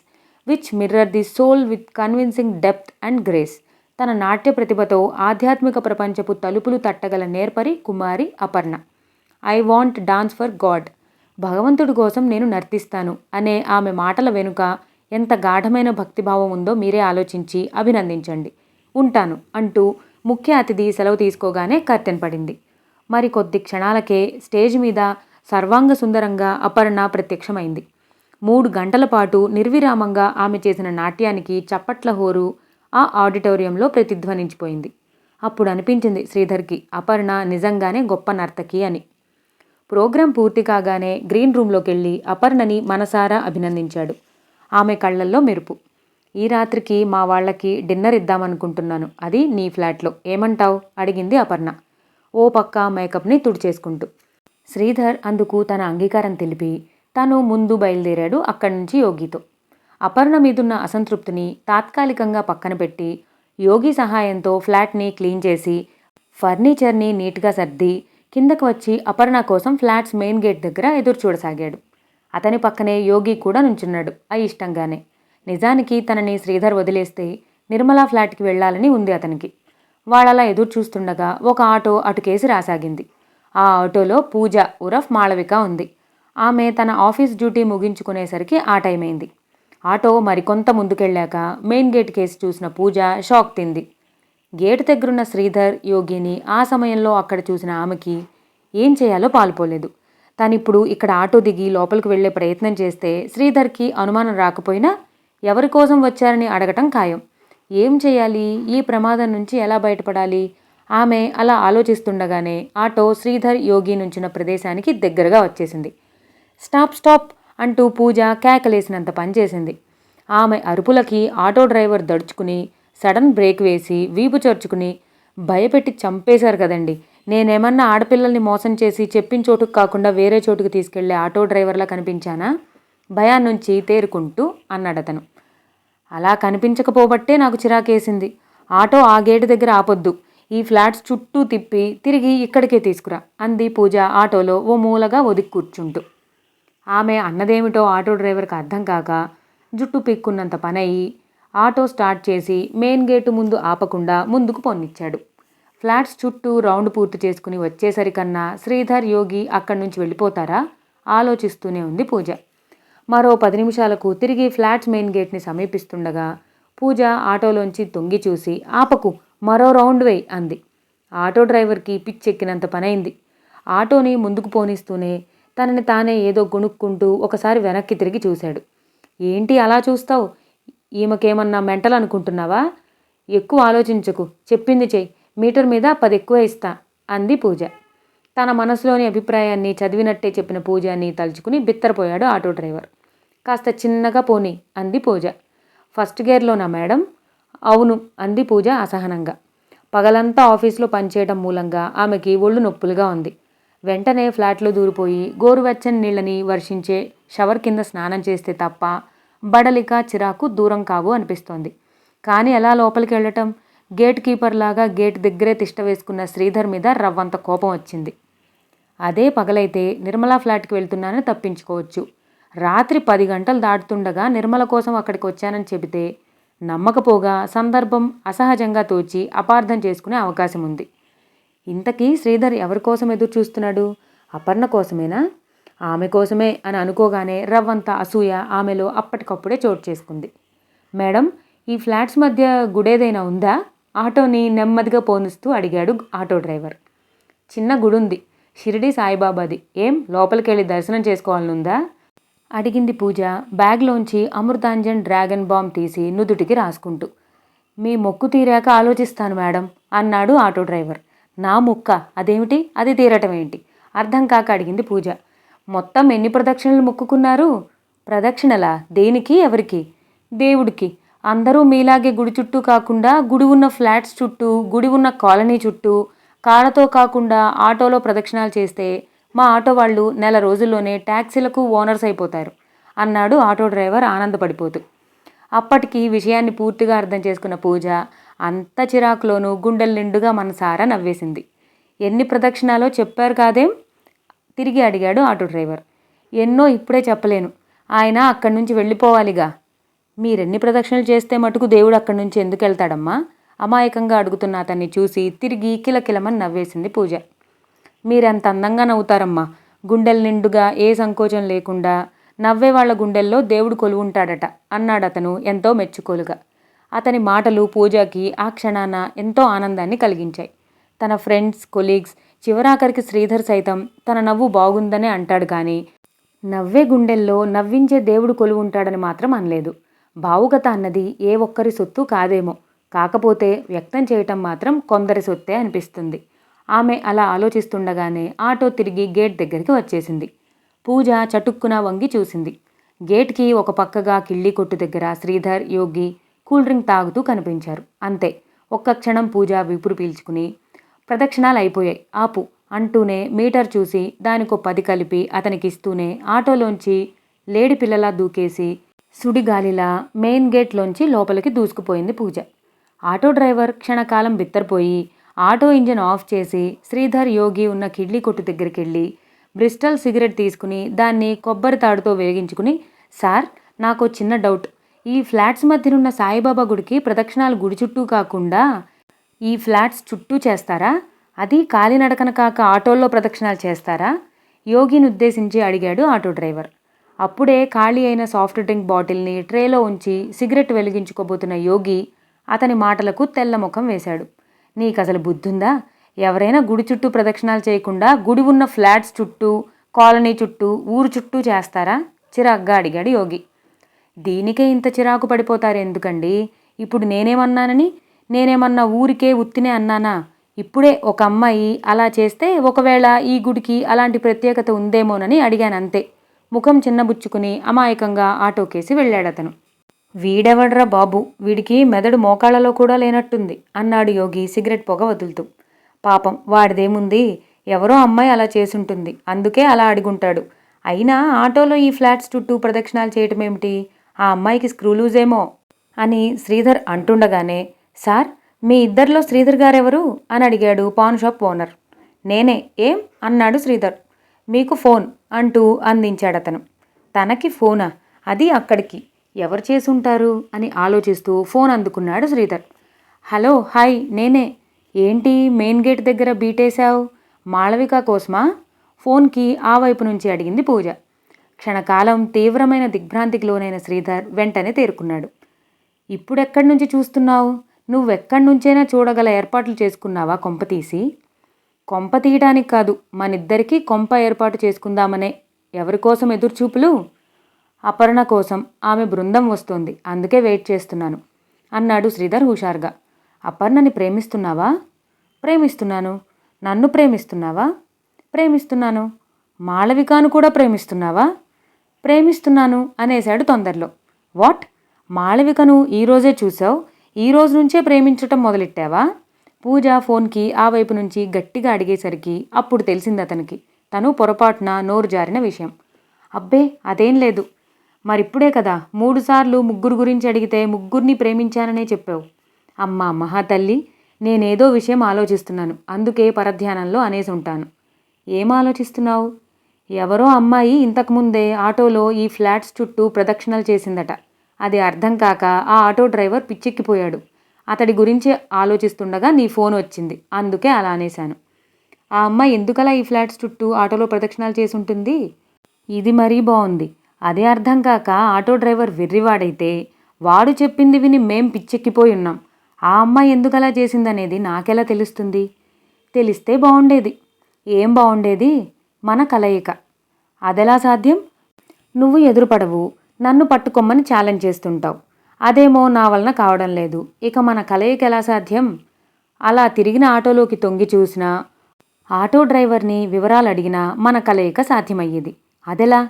which mirror the soul with convincing depth and grace. తన నాట్య ప్రతిభతో ఆధ్యాత్మిక ప్రపంచపు తలుపులు తట్టగల నేర్పరి కుమారి Aparna. I want dance for God. భగవంతుడి కోసం నేను నర్తిస్తాను అనే ఆమె మాటల వెనుక ఎంత గాఢమైన భక్తిభావం ఉందో మీరే ఆలోచించి అభినందించండి. ఉంటాను అంటూ ముఖ్య అతిథి సెలవు తీసుకోగానే కర్టెన్ పడింది. మరి కొద్ది క్షణాలకే స్టేజ్ మీద సర్వాంగ సుందరంగా అపర్ణ ప్రత్యక్షమైంది. 3 గంటల పాటు నిర్విరామంగా ఆమె చేసిన నాట్యానికి చప్పట్ల హోరు ఆ ఆడిటోరియంలో ప్రతిధ్వనించిపోయింది. అప్పుడు అనిపించింది శ్రీధర్కి అపర్ణ నిజంగానే గొప్ప నర్తకి అని. ప్రోగ్రాం పూర్తి కాగానే గ్రీన్ రూమ్లోకి వెళ్ళి అపర్ణని మనసారా అభినందించాడు. ఆమె కళ్ళల్లో మెరుపు. ఈ రాత్రికి మా వాళ్ళకి డిన్నర్ ఇద్దామనుకుంటున్నాను, అది నీ ఫ్లాట్లో, ఏమంటావ్ అడిగింది అపర్ణ ఓ పక్క మేకప్ని తుడిచేసుకుంటూ. శ్రీధర్ అందుకు తన అంగీకారం తెలిపి తను ముందు బయలుదేరాడు అక్కడి నుంచి యోగితో. అపర్ణ మీదున్న అసంతృప్తిని తాత్కాలికంగా పక్కన పెట్టి యోగి సహాయంతో ఫ్లాట్ని క్లీన్ చేసి ఫర్నిచర్ని నీట్గా సర్ది కిందకు వచ్చి అపర్ణ కోసం ఫ్లాట్స్ మెయిన్ గేట్ దగ్గర ఎదురు చూడసాగాడు. అతని పక్కనే యోగి కూడా నుంచున్నాడు అయిష్టంగానే. నిజానికి తనని శ్రీధర్ వదిలేస్తే నిర్మలా ఫ్లాట్కి వెళ్లాలని ఉంది అతనికి. వాళ్ళలా ఎదురు చూస్తుండగా ఒక ఆటో అటుకేసి రాసాగింది. ఆ ఆటోలో పూజ ఉరఫ్ మాళవిక ఉంది. ఆమె తన ఆఫీస్ డ్యూటీ ముగించుకునేసరికి ఆ టైం అయింది. ఆటో మరికొంత ముందుకెళ్ళాక మెయిన్ గేట్ కేసి చూసిన పూజ షాక్ తింది. గేటు దగ్గరున్న శ్రీధర్, యోగిని ఆ సమయంలో అక్కడ చూసిన ఆమెకి ఏం చేయాలో పాలుపోలేదు. తనిప్పుడు ఇక్కడ ఆటో దిగి లోపలికి వెళ్లే ప్రయత్నం చేస్తే శ్రీధర్కి అనుమానం రాకపోయినా ఎవరి కోసం వచ్చారని అడగటం ఖాయం. ఏం చేయాలి, ఈ ప్రమాదం నుంచి ఎలా బయటపడాలి? ఆమె అలా ఆలోచిస్తుండగానే ఆటో శ్రీధర్, యోగి నుంచిన ప్రదేశానికి దగ్గరగా వచ్చేసింది. స్టాప్ స్టాప్ అంటూ పూజ కేకలేసినంత పనిచేసింది. ఆమె అరుపులకి ఆటో డ్రైవర్ దడుచుకుని సడన్ బ్రేక్ వేసి వీపు చర్చుకుని, భయపెట్టి చంపేశారు కదండి, నేనేమన్నా ఆడపిల్లల్ని మోసం చేసి చెప్పిన చోటుకు కాకుండా వేరే చోటుకు తీసుకెళ్లే ఆటో డ్రైవర్లా కనిపించానా? భయాన్నుంచి తేరుకుంటూ అన్నాడతను. అలా కనిపించకపోబట్టే నాకు చిరాకేసింది. ఆటో ఆ గేటు దగ్గర ఆపొద్దు, ఈ ఫ్లాట్స్ చుట్టూ తిప్పి తిరిగి ఇక్కడికే తీసుకురా అంది పూజ ఆటోలో ఓ మూలగా ఒదిగి కూర్చుంటూ. ఆమె అన్నదేమిటో ఆటో డ్రైవర్కి అర్థం కాక జుట్టు పిక్కున్నంత పనయి ఆటో స్టార్ట్ చేసి మెయిన్ గేటు ముందు ఆపకుండా ముందుకు పొన్నిచ్చాడు. ఫ్లాట్స్ చుట్టూ రౌండ్ పూర్తి చేసుకుని వచ్చేసరికన్నా శ్రీధర్, యోగి అక్కడి నుంచి వెళ్ళిపోతారా ఆలోచిస్తూనే ఉంది పూజ. మరో 10 నిమిషాలకు తిరిగి ఫ్లాట్స్ మెయిన్ గేట్ని సమీపిస్తుండగా పూజ ఆటోలోంచి తొంగి చూసి ఆపకు, మరో రౌండ్ వేయ్ అంది. ఆటో డ్రైవర్కి పిచ్చెక్కినంత పనైంది. ఆటోని ముందుకు పోనిస్తూనే తనని తానే ఏదో గొణుక్కుంటూ ఒకసారి వెనక్కి తిరిగి చూశాడు. ఏంటి అలా చూస్తావు, ఈమెకేమన్నా మెంటల్ అనుకుంటున్నావా? ఎక్కువ ఆలోచించకు, చెప్పింది చెయ్యి, మీటర్ మీద 10 ఎక్కువ ఇస్తా అంది పూజ. తన మనసులోని అభిప్రాయాన్ని చదివినట్టే చెప్పిన పూజని తలుచుకుని బిత్తరపోయాడు ఆటో డ్రైవర్. కాస్త చిన్నగా పోనీ అంది పూజ. First గేర్లోనా madam? అవును అంది పూజ అసహనంగా. పగలంతా ఆఫీస్లో పనిచేయడం మూలంగా ఆమెకి ఒళ్ళు నొప్పులుగా ఉంది. వెంటనే ఫ్లాట్లో దూరిపోయి గోరువెచ్చని నీళ్ళని వర్షించే షవర్ కింద స్నానం చేస్తే తప్ప బడలిక, చిరాకు దూరం కావు అనిపిస్తోంది. కానీ ఎలా లోపలికి వెళ్ళటం? గేట్ కీపర్ లాగా గేట్ దగ్గరే తిష్ట వేసుకున్న శ్రీధర్ మీద రవ్వంత కోపం వచ్చింది. అదే పగలైతే నిర్మలా ఫ్లాట్కి వెళ్తున్నానని తప్పించుకోవచ్చు. రాత్రి 10 గంటలు దాటుతుండగా నిర్మల కోసం అక్కడికి వచ్చానని చెబితే నమ్మకపోగా సందర్భం అసహజంగా తోచి అపార్థం చేసుకునే అవకాశం ఉంది. ఇంతకీ శ్రీధర్ ఎవరి కోసం ఎదురు చూస్తున్నాడు? అపర్ణ కోసమేనా? ఆమె కోసమే అని అనుకోగానే రవ్వంత అసూయ ఆమెలో అప్పటికప్పుడే చోటు చేసుకుంది. మేడం, ఈ ఫ్లాట్స్ మధ్య గుడేదైనా ఉందా? ఆటోని నెమ్మదిగా పోనిస్తూ అడిగాడు ఆటో డ్రైవర్. చిన్న గుడుంది, షిరిడి సాయిబాబాది. ఏం లోపలికెళ్ళి దర్శనం చేసుకోవాలనుందా అడిగింది పూజ బ్యాగ్లోంచి అమృతాంజన్ డ్రాగన్ బాంబ్ తీసి నుదుటికి రాసుకుంటూ. మీ మొక్కు తీరాక ఆలోచిస్తాను మేడం అన్నాడు ఆటో డ్రైవర్. నా ముక్క అదేమిటి, అది తీరటం ఏంటి అర్థం కాక అడిగింది పూజ. మొత్తం ఎన్ని ప్రదక్షిణలు మొక్కుకున్నారు? ప్రదక్షిణలా? దేనికి, ఎవరికి? దేవుడికి. అందరూ మీలాగే గుడి చుట్టూ కాకుండా గుడి ఉన్న ఫ్లాట్స్ చుట్టూ, గుడి ఉన్న కాలనీ చుట్టూ కాళ్ళతో కాకుండా ఆటోలో ప్రదక్షిణాలు చేస్తే మా ఆటో వాళ్ళు నెల రోజుల్లోనే ట్యాక్సీలకు ఓనర్స్ అయిపోతారు అన్నాడు ఆటో డ్రైవర్ ఆనందపడిపోతూ. అప్పటికి విషయాన్ని పూర్తిగా అర్థం చేసుకున్న పూజ అంత చిరాకులోనూ గుండెల నిండుగా మనసారా నవ్వేసింది. ఎన్ని ప్రదక్షిణాలో చెప్పారు కాదేం తిరిగి అడిగాడు ఆటో డ్రైవర్. ఎన్నో ఇప్పుడే చెప్పలేను, ఆయన అక్కడి నుంచి వెళ్ళిపోవాలిగా. మీరెన్ని ప్రదక్షిణలు చేస్తే మటుకు దేవుడు అక్కడి నుంచి ఎందుకు వెళ్తాడమ్మా? అమాయకంగా అడుగుతున్న అతన్ని చూసి తిరిగి కిలకిలమని నవ్వేసింది పూజ. మీరెంత అందంగా నవ్వుతారమ్మా, గుండెల నిండుగా ఏ సంకోచం లేకుండా. నవ్వే వాళ్ళ గుండెల్లో దేవుడు కొలువుంటాడట అన్నాడతను ఎంతో మెచ్చుకోలుగా. అతని మాటలు పూజకి ఆ క్షణాన ఎంతో ఆనందాన్ని కలిగించాయి. తన ఫ్రెండ్స్, కొలీగ్స్, చివరాఖరికి శ్రీధర్ సైతం తన నవ్వు బాగుందనే అంటాడు కానీ నవ్వే గుండెల్లో నవ్వించే దేవుడు కొలువుంటాడని మాత్రం అనలేదు. భావుకత అన్నది ఏ ఒక్కరి సొత్తు కాదేమో, కాకపోతే వ్యక్తం చేయటం మాత్రం కొందరి సొత్తే అనిపిస్తుంది. ఆమె అలా ఆలోచిస్తుండగానే ఆటో తిరిగి గేట్ దగ్గరికి వచ్చేసింది. పూజ చటుక్కున వంగి చూసింది. గేట్కి ఒక పక్కగా కిళ్ళీ కొట్టు దగ్గర శ్రీధర్, యోగి కూల్ డ్రింక్ తాగుతూ కనిపించారు. అంతే, ఒక్క క్షణం పూజ విపురు పీల్చుకుని ప్రదక్షిణాలు అయిపోయాయి, ఆపు అంటూనే మీటర్ చూసి దానికో 10 కలిపి అతనికిస్తూనే ఆటోలోంచి లేడి పిల్లలా దూకేసి సుడిగాలిలా మెయిన్ గేట్లోంచి లోపలికి దూసుకుపోయింది పూజ. ఆటో డ్రైవర్ క్షణకాలం బిత్తరపోయి ఆటో ఇంజిన్ ఆఫ్ చేసి శ్రీధర్, యోగి ఉన్న కిడ్లీ కొట్టు దగ్గరికి వెళ్ళి బ్రిస్టల్ సిగరెట్ తీసుకుని దాన్ని కొబ్బరి తాడుతో వెలిగించుకుని, సార్ నాకు చిన్న డౌట్, ఈ ఫ్లాట్స్ మధ్యనున్న సాయిబాబా గుడికి ప్రదక్షిణాలు గుడి చుట్టూ కాకుండా ఈ ఫ్లాట్స్ చుట్టూ చేస్తారా? అది కాలినడకన కాక ఆటోల్లో ప్రదక్షిణాలు చేస్తారా? యోగిని ఉద్దేశించి అడిగాడు ఆటో డ్రైవర్. అప్పుడే ఖాళీ అయిన సాఫ్ట్ డ్రింక్ బాటిల్ని ట్రేలో ఉంచి సిగరెట్ వెలిగించుకోబోతున్న యోగి అతని మాటలకు తెల్లముఖం వేశాడు. నీకసలు బుద్ధుందా? ఎవరైనా గుడి చుట్టూ ప్రదక్షిణాలు చేయకుండా గుడి ఉన్న ఫ్లాట్స్ చుట్టూ, కాలనీ చుట్టూ, ఊరు చుట్టూ చేస్తారా? చిరాగ్గా అడిగాడు యోగి. దీనికే ఇంత చిరాకు పడిపోతారు ఎందుకండి? ఇప్పుడు నేనేమన్నా ఊరికే ఉత్తినే అన్నానా? ఇప్పుడే ఒక అమ్మాయి అలా చేస్తే ఒకవేళ ఈ గుడికి అలాంటి ప్రత్యేకత ఉందేమోనని అడిగానంతే. ముఖం చిన్నబుచ్చుకుని అమాయకంగా ఆటోకేసి వెళ్ళాడతను. వీడెవడ్రా బాబు, వీడికి మెదడు మోకాళ్ళలో కూడా లేనట్టుంది అన్నాడు యోగి సిగరెట్ పొగ వదులుతూ. పాపం వాడిదేముంది, ఎవరో అమ్మాయి అలా చేసుంటుంది, అందుకే అలా అడుగుంటాడు. అయినా ఆటోలో ఈ ఫ్లాట్స్ చుట్టూ ప్రదక్షిణాలు చేయటమేమిటి? ఆ అమ్మాయికి స్క్రూ లూజేమో అని శ్రీధర్ అంటుండగానే, సార్ మీ ఇద్దరిలో శ్రీధర్ గారెవరు అని అడిగాడు పాన్ షాప్ ఓనర్. నేనే, ఏం అన్నాడు శ్రీధర్. మీకు ఫోన్ అంటూ అందించాడతను. తనకి ఫోనా? అది అక్కడికి ఎవరు చేసుంటారు అని ఆలోచిస్తూ ఫోన్ అందుకున్నాడు శ్రీధర్. హలో, హాయ్, నేనే. ఏంటి మెయిన్ గేట్ దగ్గర బీటేశావు? మాళవిక కోసమా? ఫోన్కి ఆ వైపు నుంచి అడిగింది పూజ. క్షణకాలం తీవ్రమైన దిగ్భ్రాంతికి లోనైన శ్రీధర్ వెంటనే తేరుకున్నాడు. ఇప్పుడెక్కడి నుంచి చూస్తున్నావు? నువ్వెక్కడి నుంచైనా చూడగల ఏర్పాట్లు చేసుకున్నావా కొంపతీసి? కొంప తీయడానికి కాదు, మనిద్దరికీ కొంప ఏర్పాటు చేసుకుందామనే. ఎవరికోసం ఎదురుచూపులు? అపర్ణ కోసం, ఆమె బృందం వస్తోంది, అందుకే వెయిట్ చేస్తున్నాను అన్నాడు శ్రీధర్ హుషారుగా. అపర్ణని ప్రేమిస్తున్నావా? ప్రేమిస్తున్నాను. నన్ను ప్రేమిస్తున్నావా? ప్రేమిస్తున్నాను. మాళవికాను కూడా ప్రేమిస్తున్నావా? ప్రేమిస్తున్నాను అనేశాడు తొందరలో. వాట్? మాళవికను ఈరోజే చూసావు? ఈ రోజు నుంచే ప్రేమించటం మొదలెట్టావా? పూజ ఫోన్కి ఆ వైపు నుంచి గట్టిగా అడిగేసరికి అప్పుడు తెలిసింది అతనికి తను పొరపాటున నోరు జారిన విషయం. అబ్బే అదేం లేదు. మరిప్పుడే కదా 3 సార్లు ముగ్గురు గురించి అడిగితే ముగ్గురిని ప్రేమించాననే చెప్పావు. అమ్మా మహాతల్లి, నేనేదో విషయం ఆలోచిస్తున్నాను, అందుకే పరధ్యానంలో అనేసి ఉంటాను. ఏం ఆలోచిస్తున్నావు? ఎవరో అమ్మాయి ఇంతకుముందే ఆటోలో ఈ ఫ్లాట్స్ చుట్టూ ప్రదక్షిణలు చేసిందట. అది అర్థం కాక ఆ ఆటో డ్రైవర్ పిచ్చెక్కిపోయాడు. అతడి గురించి ఆలోచిస్తుండగా నీ ఫోన్ వచ్చింది, అందుకే అలా అనేశాను. ఆ అమ్మాయి ఎందుకలా ఈ ఫ్లాట్స్ చుట్టూ ఆటోలో ప్రదక్షిణాలు చేసి ఉంటుంది? ఇది మరీ బాగుంది. అదే అర్థం కాక ఆటో డ్రైవర్ వెర్రివాడైతే వాడు చెప్పింది విని మేం పిచ్చెక్కిపోయి ఉన్నాం. ఆ అమ్మాయి ఎందుకలా చేసిందనేది నాకెలా తెలుస్తుంది? తెలిస్తే బాగుండేది. ఏం బాగుండేది? మన కలయిక. అదెలా సాధ్యం? నువ్వు ఎదురుపడవు, నన్ను పట్టుకొమ్మని ఛాలెంజ్ చేస్తుంటావు. అదేమో నా వలన కావడం లేదు. ఇక మన కలయిక ఎలా సాధ్యం? అలా తిరిగిన ఆటోలోకి తొంగి చూసినా, ఆటో డ్రైవర్ని వివరాలు అడిగినా మన కలయిక సాధ్యమయ్యేది. అదెలా?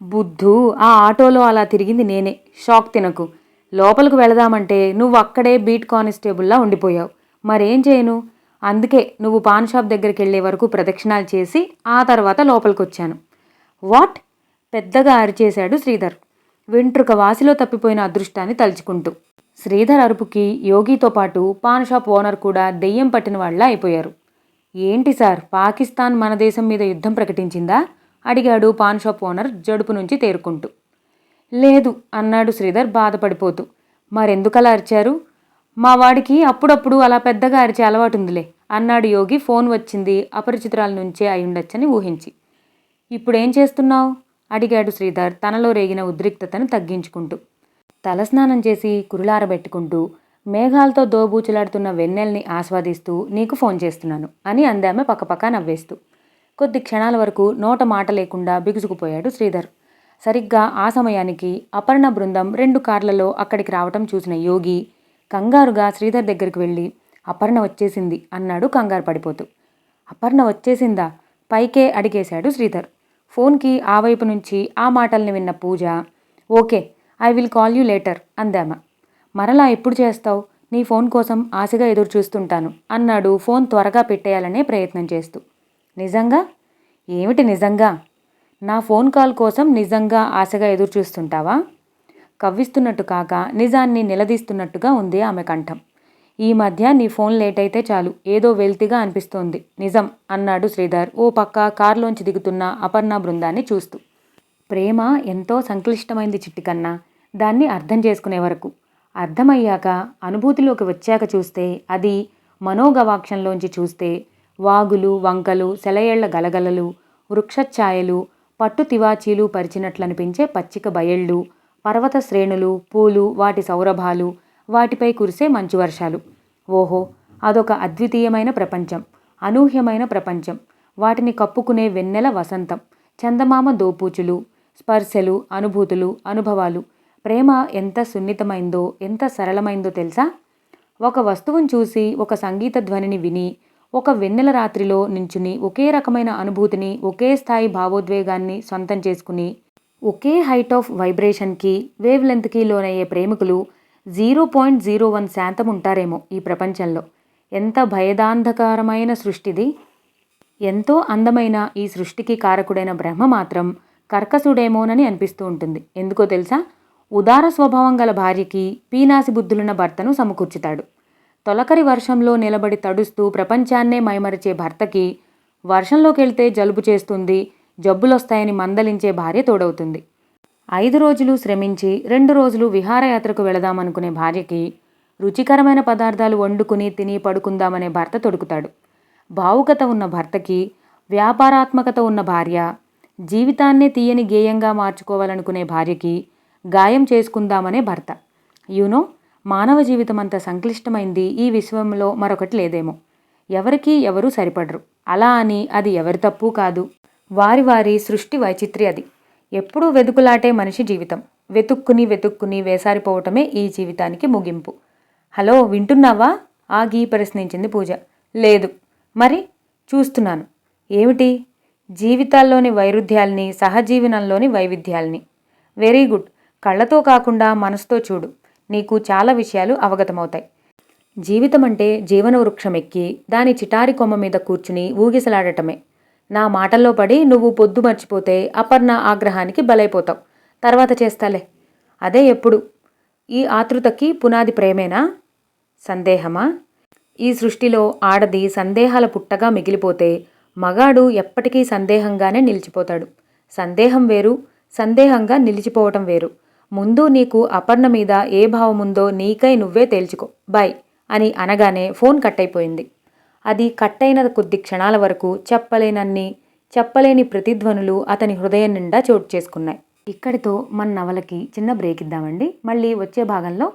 బుద్ధు, ఆ ఆటోలో అలా తిరిగింది నేనే. షాక్ తినకు. లోపలికి వెళదామంటే నువ్వు అక్కడే బీట్ కానిస్టేబుల్లా ఉండిపోయావు. మరేం చేయను? అందుకే నువ్వు పాన్ షాప్ దగ్గరికి వెళ్ళే వరకు ప్రదక్షిణాలు చేసి ఆ తర్వాత లోపలికొచ్చాను. వాట్? పెద్దగా అరిచేశాడు శ్రీధర్, వెంట్రుక వాసిలో తప్పిపోయిన అదృష్టాన్ని తలుచుకుంటూ. శ్రీధర్ అరుపుకి యోగితో పాటు పాన్ షాప్ ఓనర్ కూడా దెయ్యం పట్టిన వాళ్ళ అయిపోయారు. ఏంటి సార్, పాకిస్తాన్ మన దేశం మీద యుద్ధం ప్రకటించిందా? అడిగాడు పాన్ షాప్ ఓనర్ జడుపు నుంచి తేరుకుంటూ. లేదు అన్నాడు శ్రీధర్ బాధపడిపోతూ. మరెందుకలా అరిచారు? మా వాడికి అప్పుడప్పుడు అలా పెద్దగా అరిచే అలవాటుందిలే అన్నాడు యోగి ఫోన్ వచ్చింది అపరిచితురాల నుంచే అయ్యుండొచ్చని ఊహించి. ఇప్పుడేం చేస్తున్నావు? అడిగాడు శ్రీధర్ తనలో రేగిన ఉద్రిక్తతను తగ్గించుకుంటూ. తలస్నానం చేసి కురులారబెట్టుకుంటూ మేఘాలతో దోబూచులాడుతున్న వెన్నెల్ని ఆస్వాదిస్తూ నీకు ఫోన్ చేస్తున్నాను అని అందామె పక్కపక్క నవ్వేస్తూ. కొద్ది క్షణాల వరకు నోట మాట లేకుండా బిగుసుకుపోయాడు శ్రీధర్. సరిగ్గా ఆ సమయానికి అపర్ణ బృందం 2 కార్లలో అక్కడికి రావటం చూసిన యోగి కంగారుగా శ్రీధర్ దగ్గరికి వెళ్ళి అపర్ణ వచ్చేసింది అన్నాడు కంగారు పడిపోతూ. అపర్ణ వచ్చేసిందా? పైకే అడిగేశాడు శ్రీధర్. ఫోన్కి ఆ వైపు నుంచి ఆ మాటల్ని విన్న Pooja okay, I will call you later అందామ. మరలా ఎప్పుడు చేస్తావు? నీ ఫోన్ కోసం ఆశగా ఎదురు చూస్తుంటాను అన్నాడు ఫోన్ త్వరగా పెట్టేయాలనే ప్రయత్నం చేస్తూ. నిజంగా? ఏమిటి నిజంగా? నా ఫోన్ కాల్ కోసం నిజంగా ఆశగా ఎదురు చూస్తుంటావా? కవ్విస్తున్నట్టు కాక నిజాన్ని నిలదీస్తున్నట్టుగా ఉంది ఆమె కంఠం. ఈ మధ్య నీ ఫోన్ లేట్ అయితే చాలు ఏదో వెల్తిగా అనిపిస్తోంది. నిజం అన్నాడు శ్రీధర్ ఓ పక్క కారులోంచి దిగుతున్న అపర్ణ బృందాన్ని చూస్తూ. ప్రేమ ఎంతో సంక్లిష్టమైంది చిట్టికన్నా, దాన్ని అర్థం చేసుకునే వరకు. అర్థమయ్యాక అనుభూతిలోకి వచ్చాక చూస్తే, అది మనోగవాక్షంలోంచి చూస్తే వాగులు వంకలు సెలయేళ్ల గలగలలు వృక్షఛాయలు పట్టు తివాచీలు పరిచినట్లనిపించే పచ్చిక బయళ్ళు పర్వత శ్రేణులు పూలు వాటి సౌరభాలు వాటిపై కురిసే మంచు వర్షాలు. ఓహో, అదొక అద్వితీయమైన ప్రపంచం, అనూహ్యమైన ప్రపంచం. వాటిని కప్పుకునే వెన్నెల వసంతం, చందమామ దోపూచులు, స్పర్శలు, అనుభూతులు, అనుభవాలు. ప్రేమ ఎంత సున్నితమైందో, ఎంత సరళమైందో తెలుసా? ఒక వస్తువును చూసి, ఒక సంగీత ధ్వనిని విని, ఒక వెన్నెల రాత్రిలో నించుని ఒకే రకమైన అనుభూతిని, ఒకే స్థాయి భావోద్వేగాన్ని సొంతం చేసుకుని, ఒకే హైట్ ఆఫ్ వైబ్రేషన్కి వేవ్ లెంత్కి లోనయ్యే ప్రేమికులు 0.01% ఉంటారేమో ఈ ప్రపంచంలో. ఎంత భయదాంధకారమైన సృష్టిది! ఎంతో అందమైన ఈ సృష్టికి కారకుడైన బ్రహ్మ మాత్రం కర్కసుడేమోనని అనిపిస్తూ ఉంటుంది. ఎందుకో తెలుసా? ఉదార స్వభావం గల భార్యకి పీనాసి బుద్ధులున్న భర్తను సమకూర్చుతాడు. తొలకరి వర్షంలో నిలబడి తడుస్తూ ప్రపంచాన్నే మైమరిచే భర్తకి వర్షంలోకెళ్తే జలుబు చేస్తుంది, జబ్బులొస్తాయని మందలించే భార్య తోడవుతుంది. 5 రోజులు శ్రమించి 2 రోజులు విహారయాత్రకు వెళదామనుకునే భార్యకి రుచికరమైన పదార్థాలు వండుకుని తిని పడుకుందామనే భర్త తొడుకుతాడు. భావుకత ఉన్న భర్తకి వ్యాపారాత్మకత ఉన్న భార్య, జీవితాన్నే తీయని గేయంగా మార్చుకోవాలనుకునే భార్యకి గాయం చేసుకుందామనే భర్త. యూనో, మానవ జీవితం అంత సంక్లిష్టమైంది ఈ విశ్వంలో మరొకటి లేదేమో. ఎవరికీ ఎవరూ సరిపడరు. అలా అని అది ఎవరి తప్పు కాదు. వారి వారి సృష్టి వైచిత్రి అది. ఎప్పుడూ వెతుకులాటే మనిషి జీవితం. వెతుక్కుని వేసారిపోవటమే ఈ జీవితానికి ముగింపు. హలో, వింటున్నావా? ఆగి ప్రశ్నించింది పూజ. లేదు. మరి? చూస్తున్నాను. ఏమిటి? జీవితాల్లోని వైరుధ్యాల్ని, సహజీవనంలోని వైవిధ్యాల్ని. Very good. కళ్ళతో కాకుండా మనసుతో చూడు, నీకు చాలా విషయాలు అవగతమవుతాయి. జీవితం అంటే జీవన వృక్షం ఎక్కి దాని చిటారి కొమ్మ మీద కూర్చుని ఊగిసలాడటమే. నా మాటల్లో పడి నువ్వు పొద్దు మర్చిపోతే అపర్ణ ఆగ్రహానికి బలైపోతావు. తర్వాత చేస్తాలే. అదే ఎప్పుడు? ఈ ఆతృతకి పునాది ప్రేమేనా? సందేహమా? ఈ సృష్టిలో ఆడది సందేహాల పుట్టగా మిగిలిపోతే మగాడు ఎప్పటికీ సందేహంగానే నిలిచిపోతాడు. సందేహం వేరు, సందేహంగా నిలిచిపోవటం వేరు. ముందు నీకు అపర్ణ మీద ఏ భావముందో నీకై నువ్వే తేల్చుకో. బాయ్ అని అనగానే ఫోన్ కట్ అయిపోయింది. అది కట్టయిన కొద్ది క్షణాల వరకు చెప్పలేని ప్రతిధ్వనులు అతని హృదయం నిండా చోటు చేసుకున్నాయి. ఇక్కడితో మన నవలకి చిన్న బ్రేక్ ఇద్దామండి. మళ్ళీ వచ్చే భాగంలో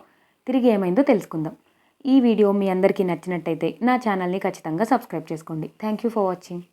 తిరిగి ఏమైందో తెలుసుకుందాం. ఈ వీడియో మీ అందరికీ నచ్చినట్టయితే నా ఛానల్ని ఖచ్చితంగా సబ్స్క్రైబ్ చేసుకోండి. Thank you for watching.